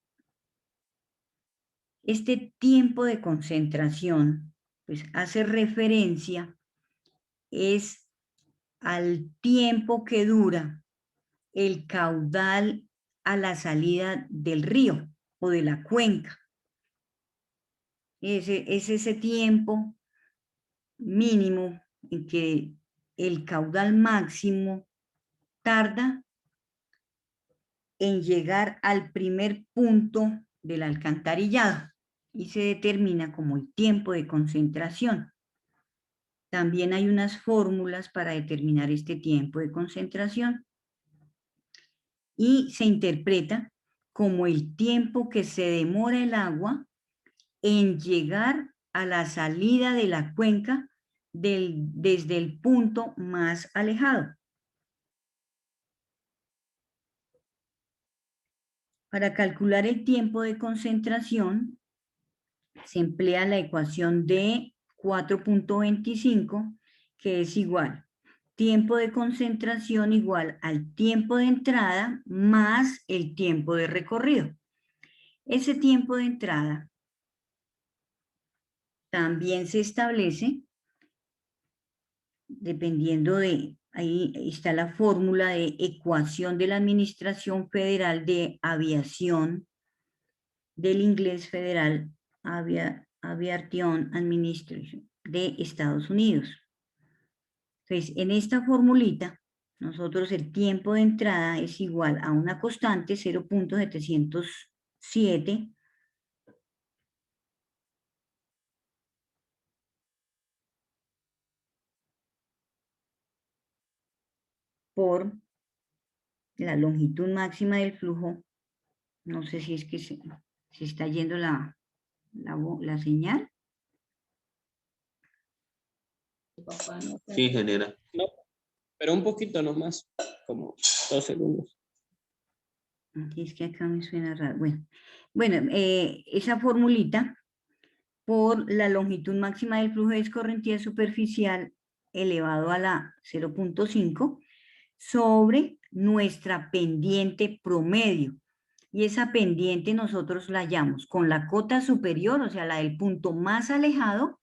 Este tiempo de concentración, pues, hace referencia es al tiempo que dura el caudal a la salida del río o de la cuenca. Es ese tiempo mínimo en que el caudal máximo tarda en llegar al primer punto del alcantarillado y se determina como el tiempo de concentración. También hay unas fórmulas para determinar este tiempo de concentración y se interpreta como el tiempo que se demora el agua en llegar a la salida de la cuenca desde el punto más alejado. Para calcular el tiempo de concentración, se emplea la ecuación de 4.25, que es igual tiempo de concentración igual al tiempo de entrada más el tiempo de recorrido. Ese tiempo de entrada también se establece dependiendo de, ahí está la fórmula de ecuación de la Administración Federal de Aviación, del inglés federal Aviation Administration de Estados Unidos. Entonces, en esta formulita, nosotros el tiempo de entrada es igual a una constante 0.707 por la longitud máxima del flujo. No sé si es que se está yendo la señal. Sí, genera. No, pero un poquito nomás, como 2 segundos. Aquí es que acá me suena raro. Bueno, esa formulita por la longitud máxima del flujo de escorrentía superficial elevado a la 0.5 sobre nuestra pendiente promedio. Y esa pendiente nosotros la hallamos con la cota superior, o sea, la del punto más alejado,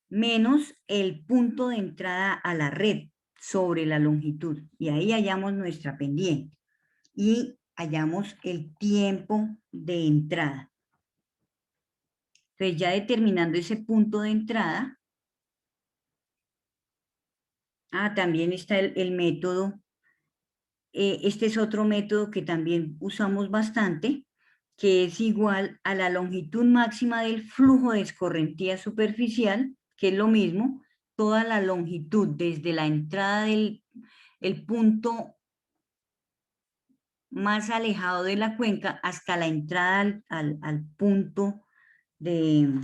menos el punto de entrada a la red sobre la longitud. Y ahí hallamos nuestra pendiente. Y hallamos el tiempo de entrada. Entonces, ya determinando ese punto de entrada, también está el método. Este es otro método que también usamos bastante, que es igual a la longitud máxima del flujo de escorrentía superficial, que es lo mismo, toda la longitud desde la entrada del punto más alejado de la cuenca hasta la entrada al punto de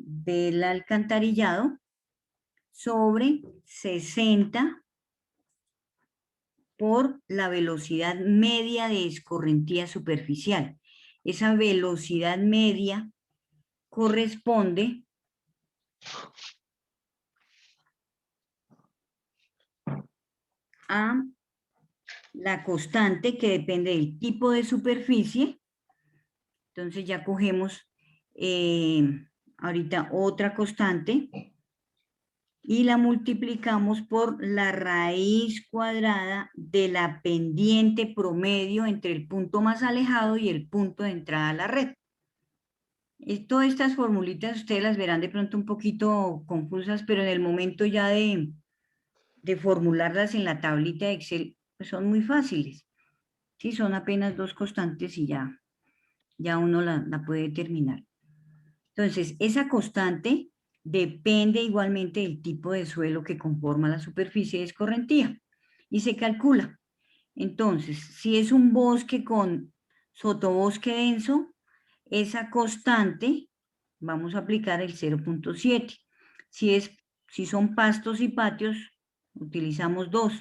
del alcantarillado sobre 60 por la velocidad media de escorrentía superficial. Esa velocidad media corresponde a la constante que depende del tipo de superficie. Entonces ya cogemos ahorita otra constante y la multiplicamos por la raíz cuadrada de la pendiente promedio entre el punto más alejado y el punto de entrada a la red. Todas estas formulitas ustedes las verán de pronto un poquito confusas, pero en el momento ya de formularlas en la tablita de Excel, pues son muy fáciles. Sí, son apenas dos constantes y ya uno la puede determinar. Entonces, esa constante depende igualmente del tipo de suelo que conforma la superficie de escorrentía y se calcula. Entonces, si es un bosque con sotobosque denso, esa constante vamos a aplicar el 0.7. Si son pastos y patios, utilizamos 2.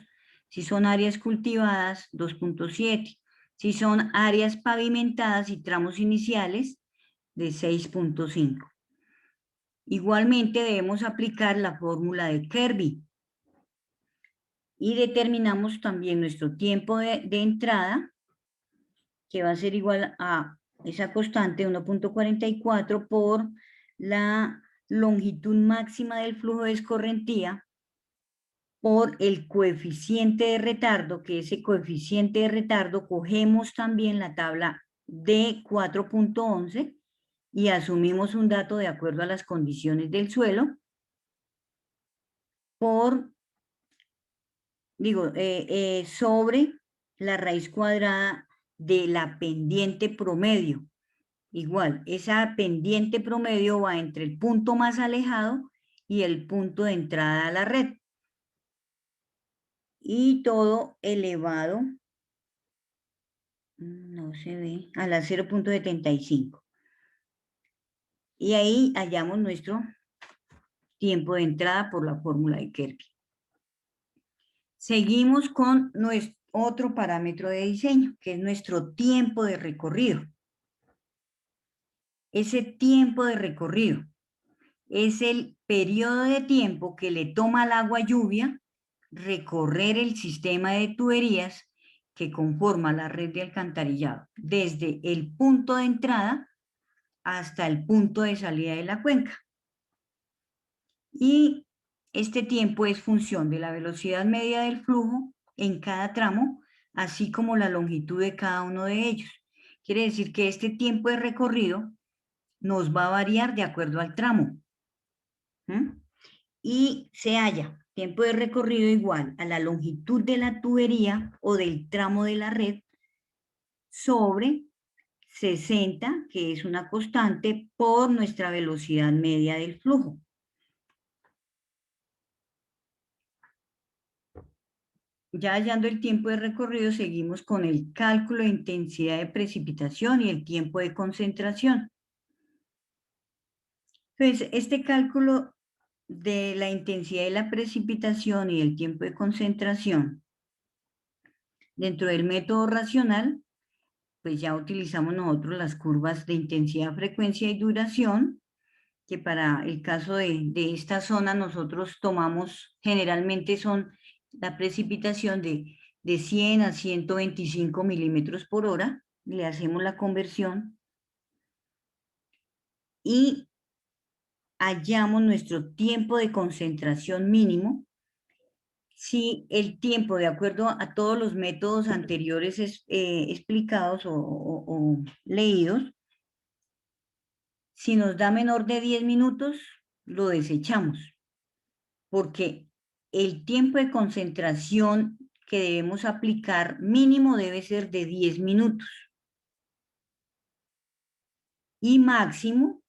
Si son áreas cultivadas, 2.7. Si son áreas pavimentadas y tramos iniciales, de 6.5. Igualmente debemos aplicar la fórmula de Kirby y determinamos también nuestro tiempo de entrada, que va a ser igual a esa constante 1.44 por la longitud máxima del flujo de escorrentía por el coeficiente de retardo, que ese coeficiente de retardo cogemos también la tabla de 4.11 y asumimos un dato de acuerdo a las condiciones del suelo sobre la raíz cuadrada de la pendiente promedio. Igual, esa pendiente promedio va entre el punto más alejado y el punto de entrada a la red. Y todo elevado, no se ve, a la 0.75. Y ahí hallamos nuestro tiempo de entrada por la fórmula de Kirby. Seguimos con nuestro otro parámetro de diseño, que es nuestro tiempo de recorrido. Ese tiempo de recorrido es el periodo de tiempo que le toma al agua lluvia recorrer el sistema de tuberías que conforma la red de alcantarillado, desde el punto de entrada hasta el punto de salida de la cuenca. Y este tiempo es función de la velocidad media del flujo en cada tramo, así como la longitud de cada uno de ellos. Quiere decir que este tiempo de recorrido nos va a variar de acuerdo al tramo. Y se halla tiempo de recorrido igual a la longitud de la tubería o del tramo de la red sobre 60, que es una constante, por nuestra velocidad media del flujo. Ya hallando el tiempo de recorrido, seguimos con el cálculo de intensidad de precipitación y el tiempo de concentración. Entonces, este cálculo de la intensidad de la precipitación y el tiempo de concentración dentro del método racional, pues ya utilizamos nosotros las curvas de intensidad, frecuencia y duración, que para el caso de esta zona nosotros tomamos, generalmente son la precipitación de 100 a 125 milímetros por hora, le hacemos la conversión y hallamos nuestro tiempo de concentración mínimo. Si el tiempo, de acuerdo a todos los métodos anteriores explicados o leídos, si nos da menor de 10 minutos, lo desechamos, porque el tiempo de concentración que debemos aplicar mínimo debe ser de 10 minutos y máximo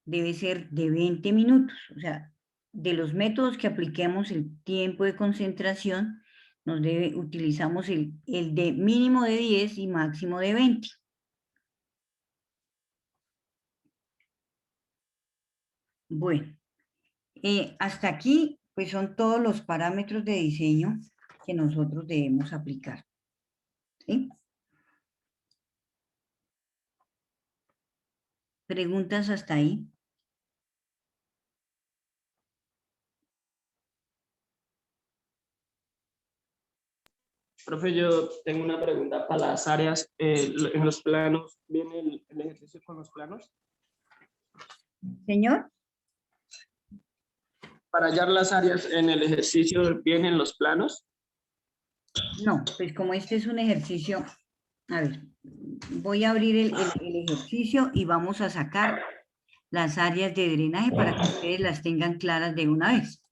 debe ser de 20 minutos. O sea, de los métodos que apliquemos el tiempo de concentración, utilizamos el de mínimo de 10 y máximo de 20. Bueno, hasta aquí pues son todos los parámetros de diseño que nosotros debemos aplicar. ¿Sí? ¿Preguntas hasta ahí? Profe, yo tengo una pregunta para las áreas. En los planos, ¿viene el ejercicio con los planos? Señor. Para hallar las áreas en el ejercicio, ¿vienen los planos? No, pues como este es un ejercicio, a ver, voy a abrir el ejercicio y vamos a sacar las áreas de drenaje para que ustedes las tengan claras de una vez.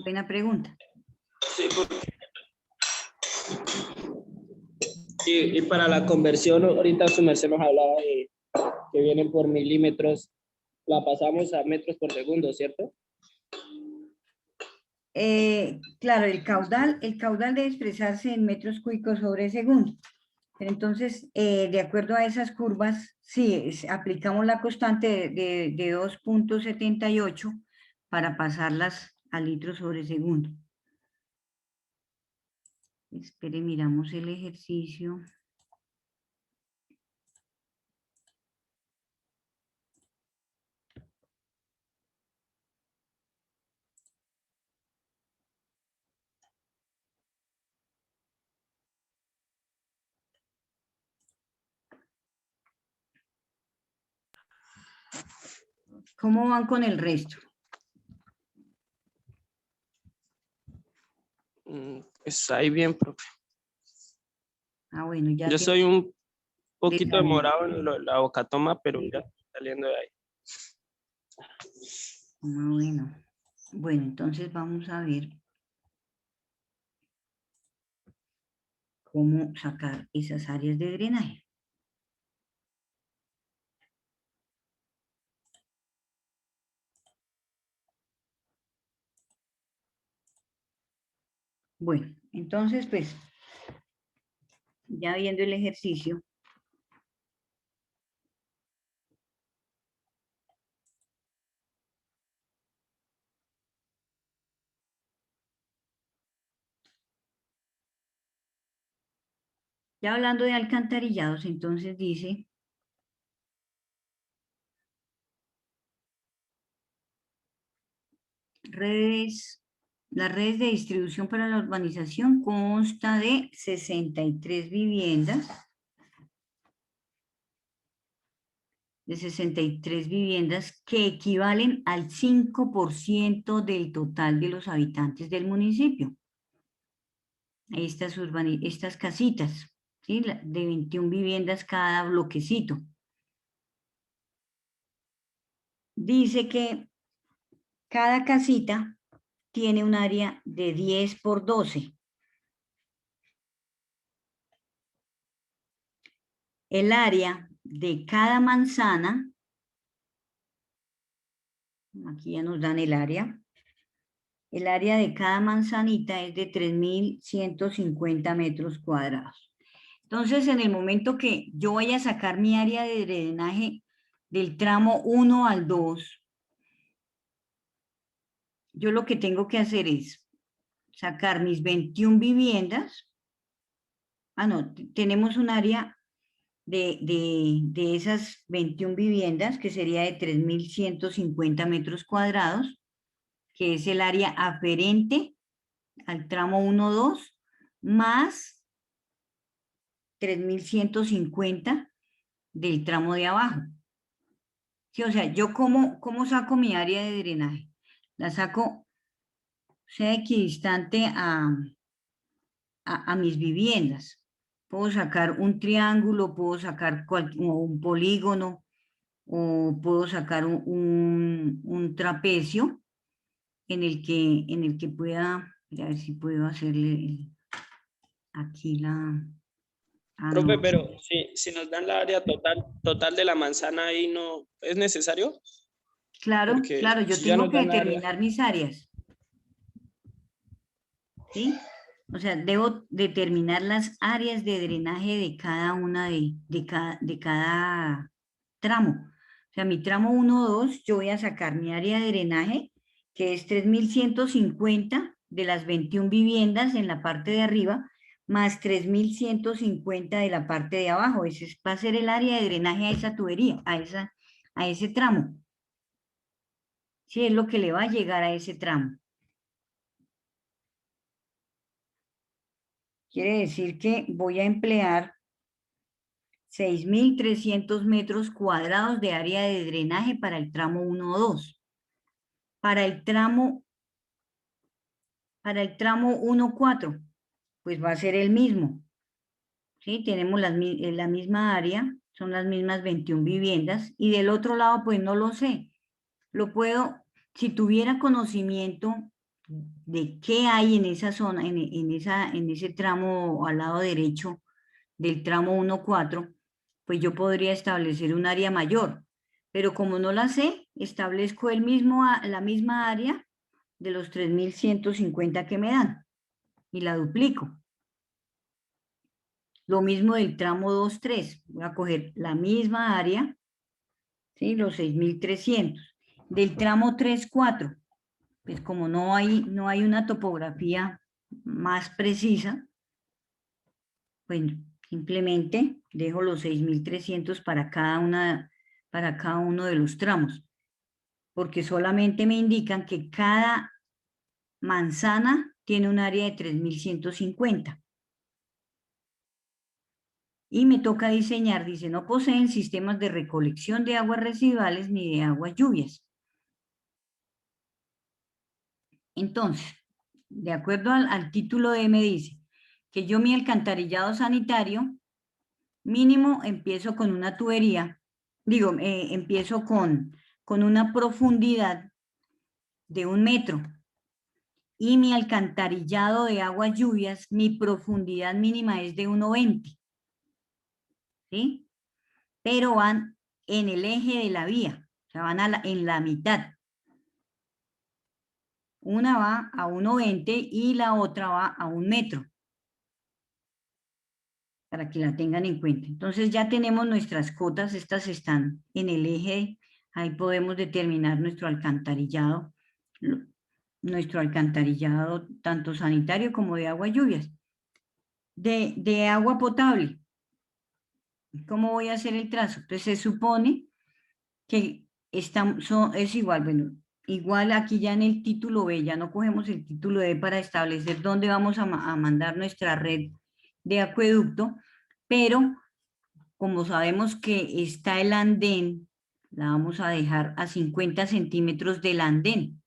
Buena pregunta. Sí, y para la conversión, ahorita su merced nos hablaba de que vienen por milímetros, la pasamos a metros por segundo, ¿cierto? Claro, el caudal debe expresarse en metros cúbicos sobre segundo. Pero entonces, de acuerdo a esas curvas, sí, aplicamos la constante de 2.78 para pasarlas a litros sobre segundo. Espere, miramos el ejercicio. ¿Cómo van con el resto? Pues ahí bien, profe. Ah, bueno, ya Yo tiene- soy un poquito Déjame. demorado en la bocatoma, pero ya saliendo de ahí. Ah, bueno. Bueno, entonces vamos a ver cómo sacar esas áreas de drenaje. Bueno, entonces pues, ya viendo el ejercicio, ya hablando de alcantarillados, entonces dice, las redes de distribución para la urbanización consta de 63 viviendas, que equivalen al 5% del total de los habitantes del municipio. Estas casitas, ¿sí? De 21 viviendas cada bloquecito. Dice que cada casita tiene un área de 10 por 12. El área de cada manzana, aquí ya nos dan el área de cada manzanita es de 3.150 metros cuadrados. Entonces, en el momento que yo vaya a sacar mi área de drenaje del tramo 1 al 2, yo lo que tengo que hacer es sacar mis 21 viviendas. Ah, no, tenemos un área de esas 21 viviendas que sería de 3.150 metros cuadrados, que es el área aferente al tramo 1-2, más 3.150 del tramo de abajo. Sí, o sea, yo cómo saco mi área de drenaje. La saco, sea equidistante a mis viviendas. Puedo sacar un triángulo, puedo sacar un polígono, o puedo sacar un trapecio en el que pueda, a ver si puedo hacerle aquí la... Ah, Profe, no. pero si nos dan la área total de la manzana ahí, ¿no es necesario? Claro, Porque claro, yo si ya tengo nos que dan la área. determinar mis áreas. ¿Sí? O sea, debo determinar las áreas de drenaje de cada una de cada tramo. O sea, mi tramo 1, 2, yo voy a sacar mi área de drenaje, que es 3.150 de las 21 viviendas en la parte de arriba, más 3.150 de la parte de abajo. Ese va a ser el área de drenaje a esa tubería, a ese tramo. Sí, es lo que le va a llegar a ese tramo. Quiere decir que voy a emplear 6.300 metros cuadrados de área de drenaje para el tramo 1 o 2. Para el tramo 1-4, pues va a ser el mismo. ¿Sí? Tenemos la misma área, son las mismas 21 viviendas, y del otro lado, pues no lo sé. Lo puedo, si tuviera conocimiento de qué hay en esa zona, en ese tramo al lado derecho del tramo 1-4, pues yo podría establecer un área mayor. Pero como no la sé, establezco la misma área de los 3.150 que me dan y la duplico. Lo mismo del tramo 2-3, voy a coger la misma área, ¿sí? Los 6.300. Del tramo 3-4, pues como no hay una topografía más precisa, pues simplemente dejo los 6.300 para cada uno de los tramos, porque solamente me indican que cada manzana tiene un área de 3.150. Y me toca diseñar, dice, no poseen sistemas de recolección de aguas residuales ni de aguas lluvias. Entonces, de acuerdo al título D, me dice que yo mi alcantarillado sanitario mínimo empiezo con una tubería, empiezo con una profundidad de 1 metro. Y mi alcantarillado de aguas lluvias, mi profundidad mínima es de 1,20. ¿Sí? Pero van en el eje de la vía, o sea, van en la mitad. Una va a 1,20 y la otra va a 1 metro, para que la tengan en cuenta. Entonces ya tenemos nuestras cotas, estas están en el eje, ahí podemos determinar nuestro alcantarillado tanto sanitario como de agua lluvias. De agua potable, ¿cómo voy a hacer el trazo? Entonces se supone que es igual, bueno, igual aquí ya en el título B, ya no cogemos el título D para establecer dónde vamos a mandar nuestra red de acueducto, pero como sabemos que está el andén, la vamos a dejar a 50 centímetros del andén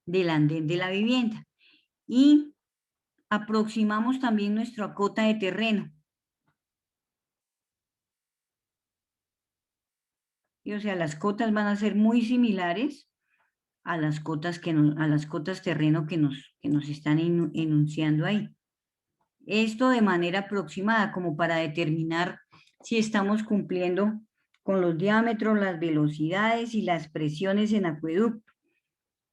de la vivienda. Y aproximamos también nuestra cota de terreno. Y, o sea, las cotas van a ser muy similares a las cotas terreno que nos están enunciando ahí. Esto de manera aproximada, como para determinar si estamos cumpliendo con los diámetros, las velocidades y las presiones en acueducto.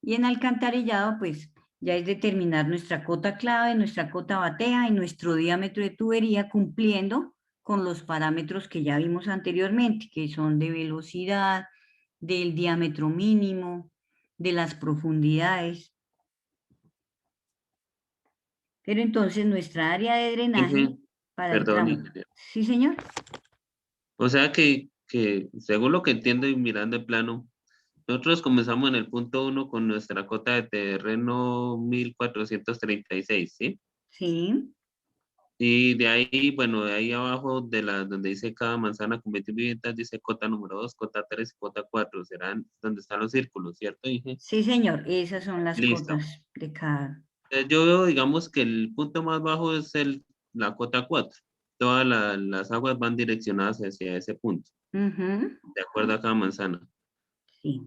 Y en alcantarillado, pues ya es determinar nuestra cota clave, nuestra cota batea y nuestro diámetro de tubería, cumpliendo con los parámetros que ya vimos anteriormente, que son de velocidad, del diámetro mínimo, de las profundidades. Pero entonces nuestra área de drenaje para el Perdón, tramo. ingeniero. Sí, señor. O sea que según lo que entiendo y mirando el plano, nosotros comenzamos en el punto 1 con nuestra cota de terreno 1.436, ¿sí? Sí. Y de ahí, bueno, de ahí abajo, donde dice cada manzana con 20 viviendas, dice cota número 2, cota 3 y cota 4. Serán donde están los círculos, ¿cierto, Inge? Sí, señor. Esas son las Listo. cotas de cada. Yo veo, digamos, que el punto más bajo es la cota 4. Todas las aguas van direccionadas hacia ese punto, de acuerdo a cada manzana. Sí.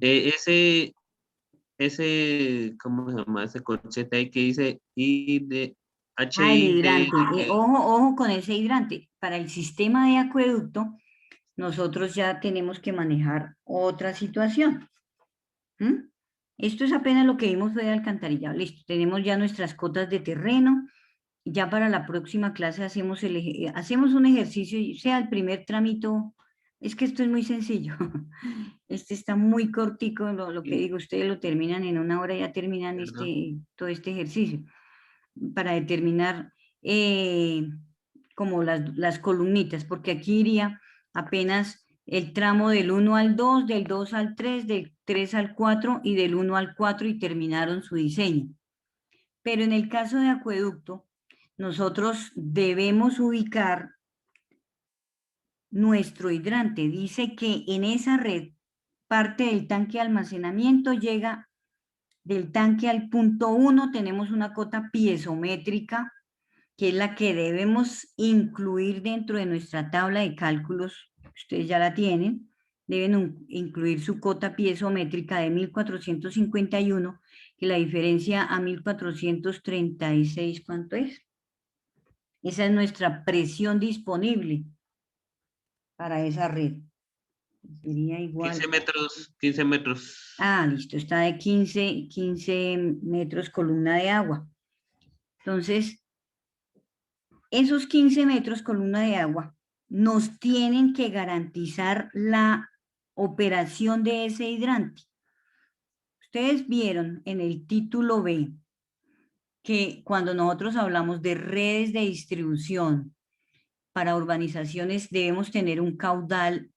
¿Cómo se llama? Ese corchete ahí que dice El HID. hidrante. Ojo con ese hidrante. Para el sistema de acueducto, nosotros ya tenemos que manejar otra situación. Esto es apenas lo que vimos fue de alcantarillado. Listo, tenemos ya nuestras cotas de terreno. Ya para la próxima clase hacemos un ejercicio, sea el primer tramito Es que esto es muy sencillo. Este está muy cortico, lo que Sí. digo, ustedes lo terminan en 1 hora, ya terminan ¿Verdad? todo este ejercicio. Para determinar como las columnitas, porque aquí iría apenas el tramo del 1 al 2, del 2 al 3, del 3 al 4 y del 1 al 4 y terminaron su diseño. Pero en el caso de acueducto, nosotros debemos ubicar nuestro hidrante. Dice que en esa red, parte del tanque de almacenamiento llega del tanque al punto 1, tenemos una cota piezométrica, que es la que debemos incluir dentro de nuestra tabla de cálculos. Ustedes ya la tienen. Deben incluir su cota piezométrica de 1451, que la diferencia a 1436, ¿cuánto es? Esa es nuestra presión disponible para esa red. Sería igual. 15 metros, 15 metros. Ah, listo, está de 15 metros columna de agua. Entonces, esos 15 metros columna de agua nos tienen que garantizar la operación de ese hidrante. Ustedes vieron en el título B que cuando nosotros hablamos de redes de distribución para urbanizaciones debemos tener un caudal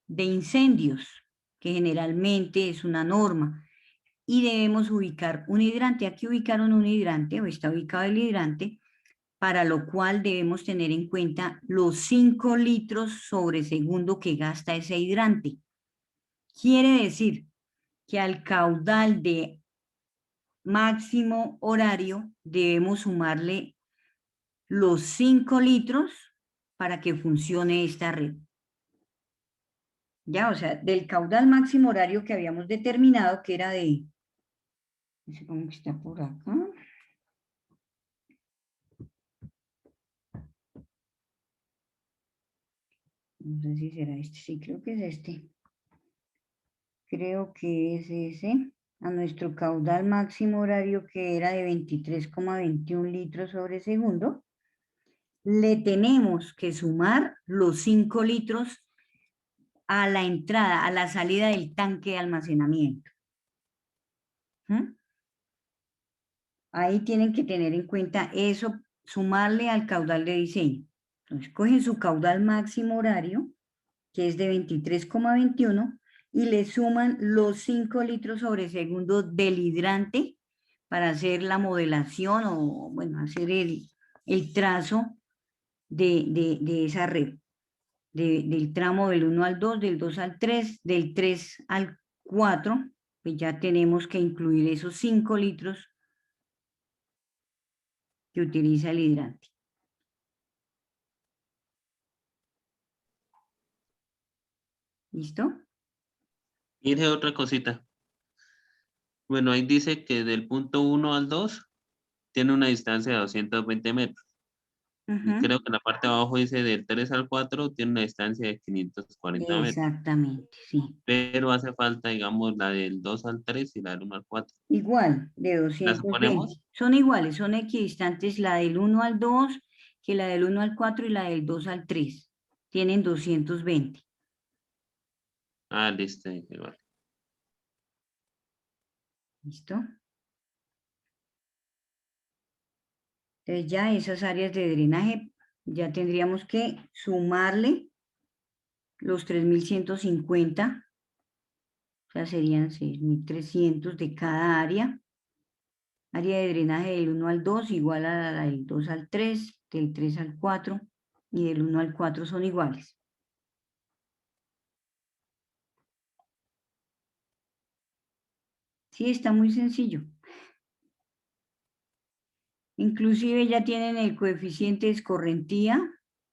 de incendios, que generalmente es una norma, y debemos ubicar un hidrante. Aquí ubicaron un hidrante, o está ubicado el hidrante, para lo cual debemos tener en cuenta los 5 litros sobre segundo que gasta ese hidrante. Quiere decir que al caudal de máximo horario debemos sumarle los 5 litros para que funcione esta red. Ya, o sea, del caudal máximo horario que habíamos determinado, que era de, no sé cómo está por acá. No sé si será este, sí, creo que es este. Creo que es ese. A nuestro caudal máximo horario, que era de 23,21 litros sobre segundo, le tenemos que sumar los 5 litros a la entrada, a la salida del tanque de almacenamiento. ¿Mm? Ahí tienen que tener en cuenta eso, sumarle al caudal de diseño. Entonces, cogen su caudal máximo horario, que es de 23,21, y le suman los 5 litros sobre segundo del hidrante para hacer la modelación o, bueno, hacer el trazo de esa red, del tramo del 1 al 2, del 2 al 3, del 3 al 4, pues ya tenemos que incluir esos 5 litros que utiliza el hidrante. ¿Listo? Mire otra cosita. Bueno, ahí dice que del punto 1 al 2 tiene una distancia de 220 metros. Y creo que en la parte de abajo dice del 3 al 4 tiene una distancia de 540 metros. Exactamente, sí. Pero hace falta, digamos, la del 2 al 3 y la del 1 al 4. Igual, de ¿La 220. suponemos? Son iguales, son equidistantes la del 1 al 2, que la del 1 al 4 y la del 2 al 3. Tienen 220. Ah, listo. Igual. ¿Listo? Entonces ya esas áreas de drenaje ya tendríamos que sumarle los 3.150, o sea, serían 6.300 de cada área. Área de drenaje del 1 al 2 igual a la del 2 al 3, del 3 al 4 y del 1 al 4 son iguales. Sí, está muy sencillo. Inclusive ya tienen el coeficiente de escorrentía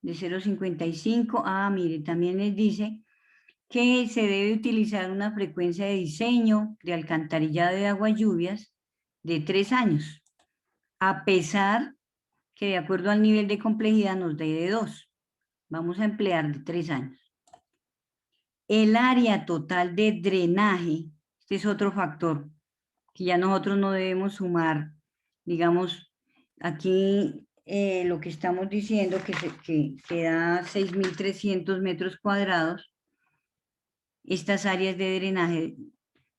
de 0,55. Ah, mire, también les dice que se debe utilizar una frecuencia de diseño de alcantarillado de aguas lluvias de 3 años, a pesar que de acuerdo al nivel de complejidad nos dé de 2. Vamos a emplear de 3 años. El área total de drenaje, este es otro factor que ya nosotros no debemos sumar. Digamos, aquí lo que estamos diciendo que da 6.300 metros cuadrados, estas áreas de drenaje,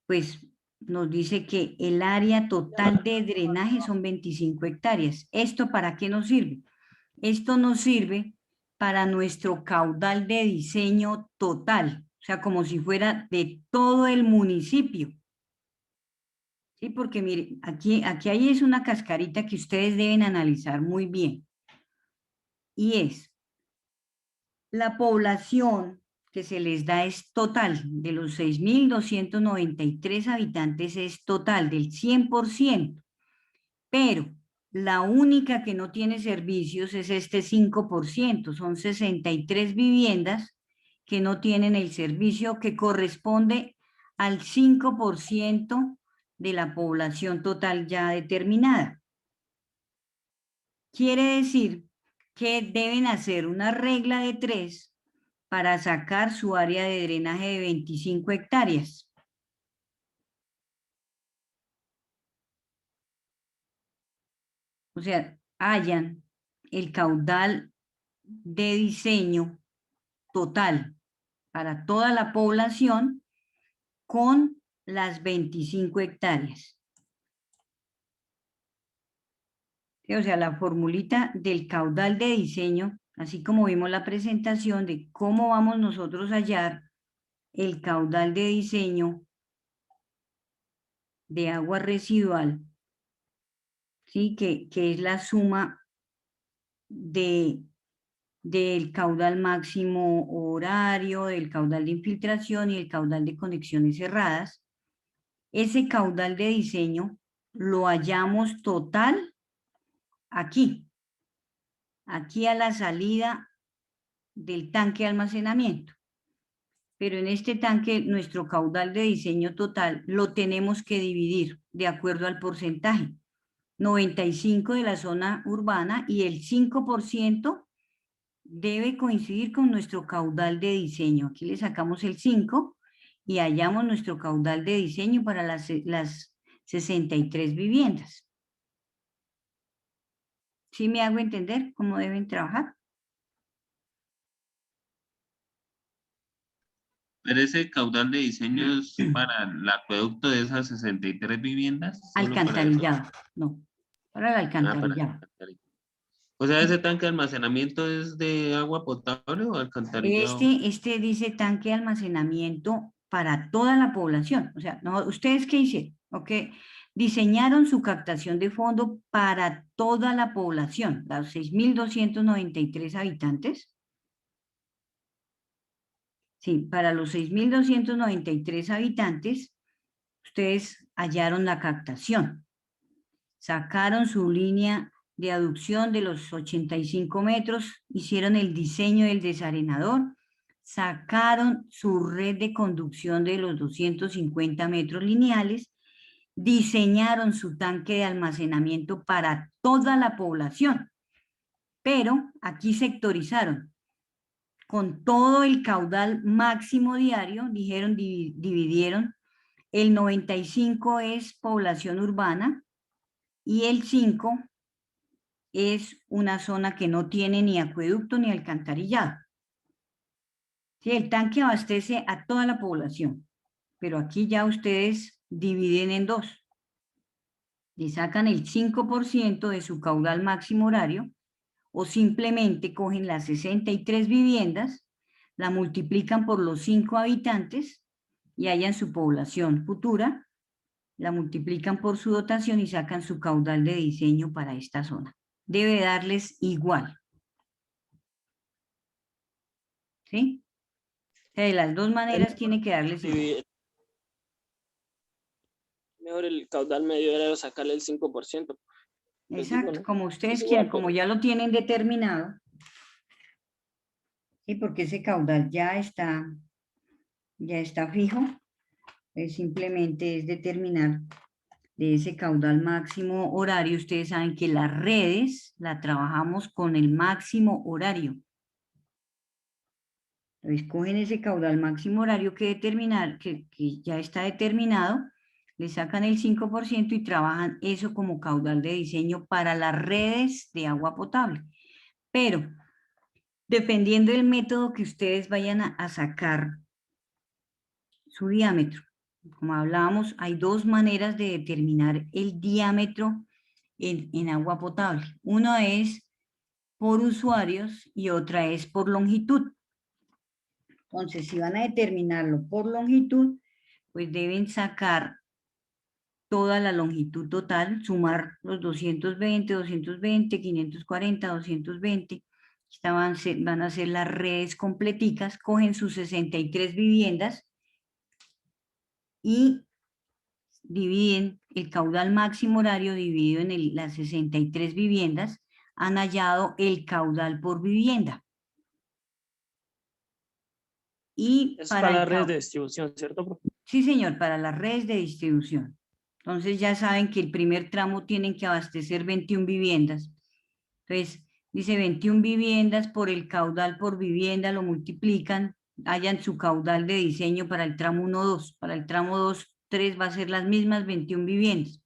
pues nos dice que el área total de drenaje son 25 hectáreas. ¿Esto para qué nos sirve? Esto nos sirve para nuestro caudal de diseño total, o sea, como si fuera de todo el municipio. Sí, porque mire, aquí hay es una cascarita que ustedes deben analizar muy bien. Y es, la población que se les da es total, de los 6.293 habitantes es total, del 100%, pero la única que no tiene servicios es este 5%, son 63 viviendas que no tienen el servicio que corresponde al 5% de la población total ya determinada. Quiere decir que deben hacer una regla de 3 para sacar su área de drenaje de 25 hectáreas. O sea, hallan el caudal de diseño total para toda la población con las 25 hectáreas. ¿Sí? O sea, la formulita del caudal de diseño, así como vimos la presentación de cómo vamos nosotros a hallar el caudal de diseño de agua residual, ¿sí? que es la suma del caudal máximo horario, del caudal de infiltración y el caudal de conexiones cerradas. Ese caudal de diseño lo hallamos total aquí a la salida del tanque de almacenamiento. Pero en este tanque nuestro caudal de diseño total lo tenemos que dividir de acuerdo al porcentaje. 95 de la zona urbana y el 5% debe coincidir con nuestro caudal de diseño. Aquí le sacamos el 5 y hallamos nuestro caudal de diseño para las 63 viviendas. ¿Sí me hago entender cómo deben trabajar? Pero ese caudal de diseño es para el acueducto de esas 63 viviendas. ¿Solo para eso? Alcantarillado, no, para el alcantarillado. Alcantarillado. O sea, ¿ese tanque de almacenamiento es de agua potable o alcantarillado? Este dice tanque de almacenamiento para toda la población. O sea, no, ¿ustedes qué hicieron? Okay. Diseñaron su captación de fondo para toda la población, los 6.293 habitantes. Sí, para los 6.293 habitantes, ustedes hallaron la captación. Sacaron su línea de aducción de los 85 metros, hicieron el diseño del desarenador, sacaron su red de conducción de los 250 metros lineales, diseñaron su tanque de almacenamiento para toda la población, pero aquí sectorizaron. Con todo el caudal máximo diario, dijeron, dividieron, el 95 es población urbana y el 5 es una zona que no tiene ni acueducto ni alcantarillado. Sí, el tanque abastece a toda la población, pero aquí ya ustedes dividen en 2. Le sacan el 5% de su caudal máximo horario o simplemente cogen las 63 viviendas, la multiplican por los 5 habitantes y hallan su población futura, la multiplican por su dotación y sacan su caudal de diseño para esta zona. Debe darles igual. ¿Sí? O sea, de las dos maneras tiene que darles igual. Mejor el caudal medio era sacarle el 5%. Exacto, como ustedes igual, quieran, como ya lo tienen determinado. Sí, porque ese caudal ya está fijo. Simplemente es determinar de ese caudal máximo horario. Ustedes saben que las redes la trabajamos con el máximo horario. Entonces cogen ese caudal máximo horario que ya está determinado, le sacan el 5% y trabajan eso como caudal de diseño para las redes de agua potable. Pero dependiendo del método que ustedes vayan a sacar su diámetro. Como hablábamos, hay dos maneras de determinar el diámetro en agua potable. Una es por usuarios y otra es por longitud. Entonces, si van a determinarlo por longitud, pues deben sacar toda la longitud total, sumar los 220, 220, 540, 220. Van a ser las redes completicas, cogen sus 63 viviendas y dividen el caudal máximo horario dividido en las 63 viviendas, han hallado el caudal por vivienda. Y Es para para las redes de distribución, ¿cierto, profe? Sí, señor, para las redes de distribución. Entonces ya saben que el primer tramo tienen que abastecer 21 viviendas. Entonces, dice 21 viviendas por el caudal por vivienda, lo multiplican, hayan su caudal de diseño para el tramo 1-2. Para el tramo 2-3 va a ser las mismas 21 viviendas.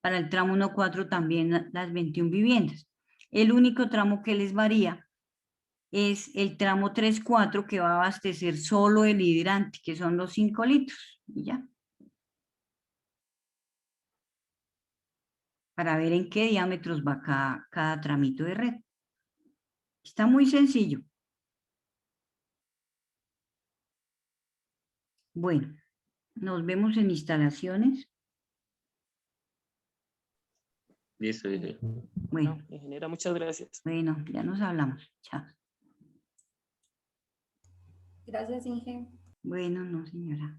Para el tramo 1-4 también las 21 viviendas. El único tramo que les varía es el tramo 3-4 que va a abastecer solo el hidrante, que son los 5 litros. Y ya. Para ver en qué diámetros va cada tramito de red. Está muy sencillo. Bueno, nos vemos en instalaciones. Listo, ingeniero. Bueno, Ingeniera, muchas gracias. bueno, ya nos hablamos. Chao. Gracias, Inge. Bueno, no, señora.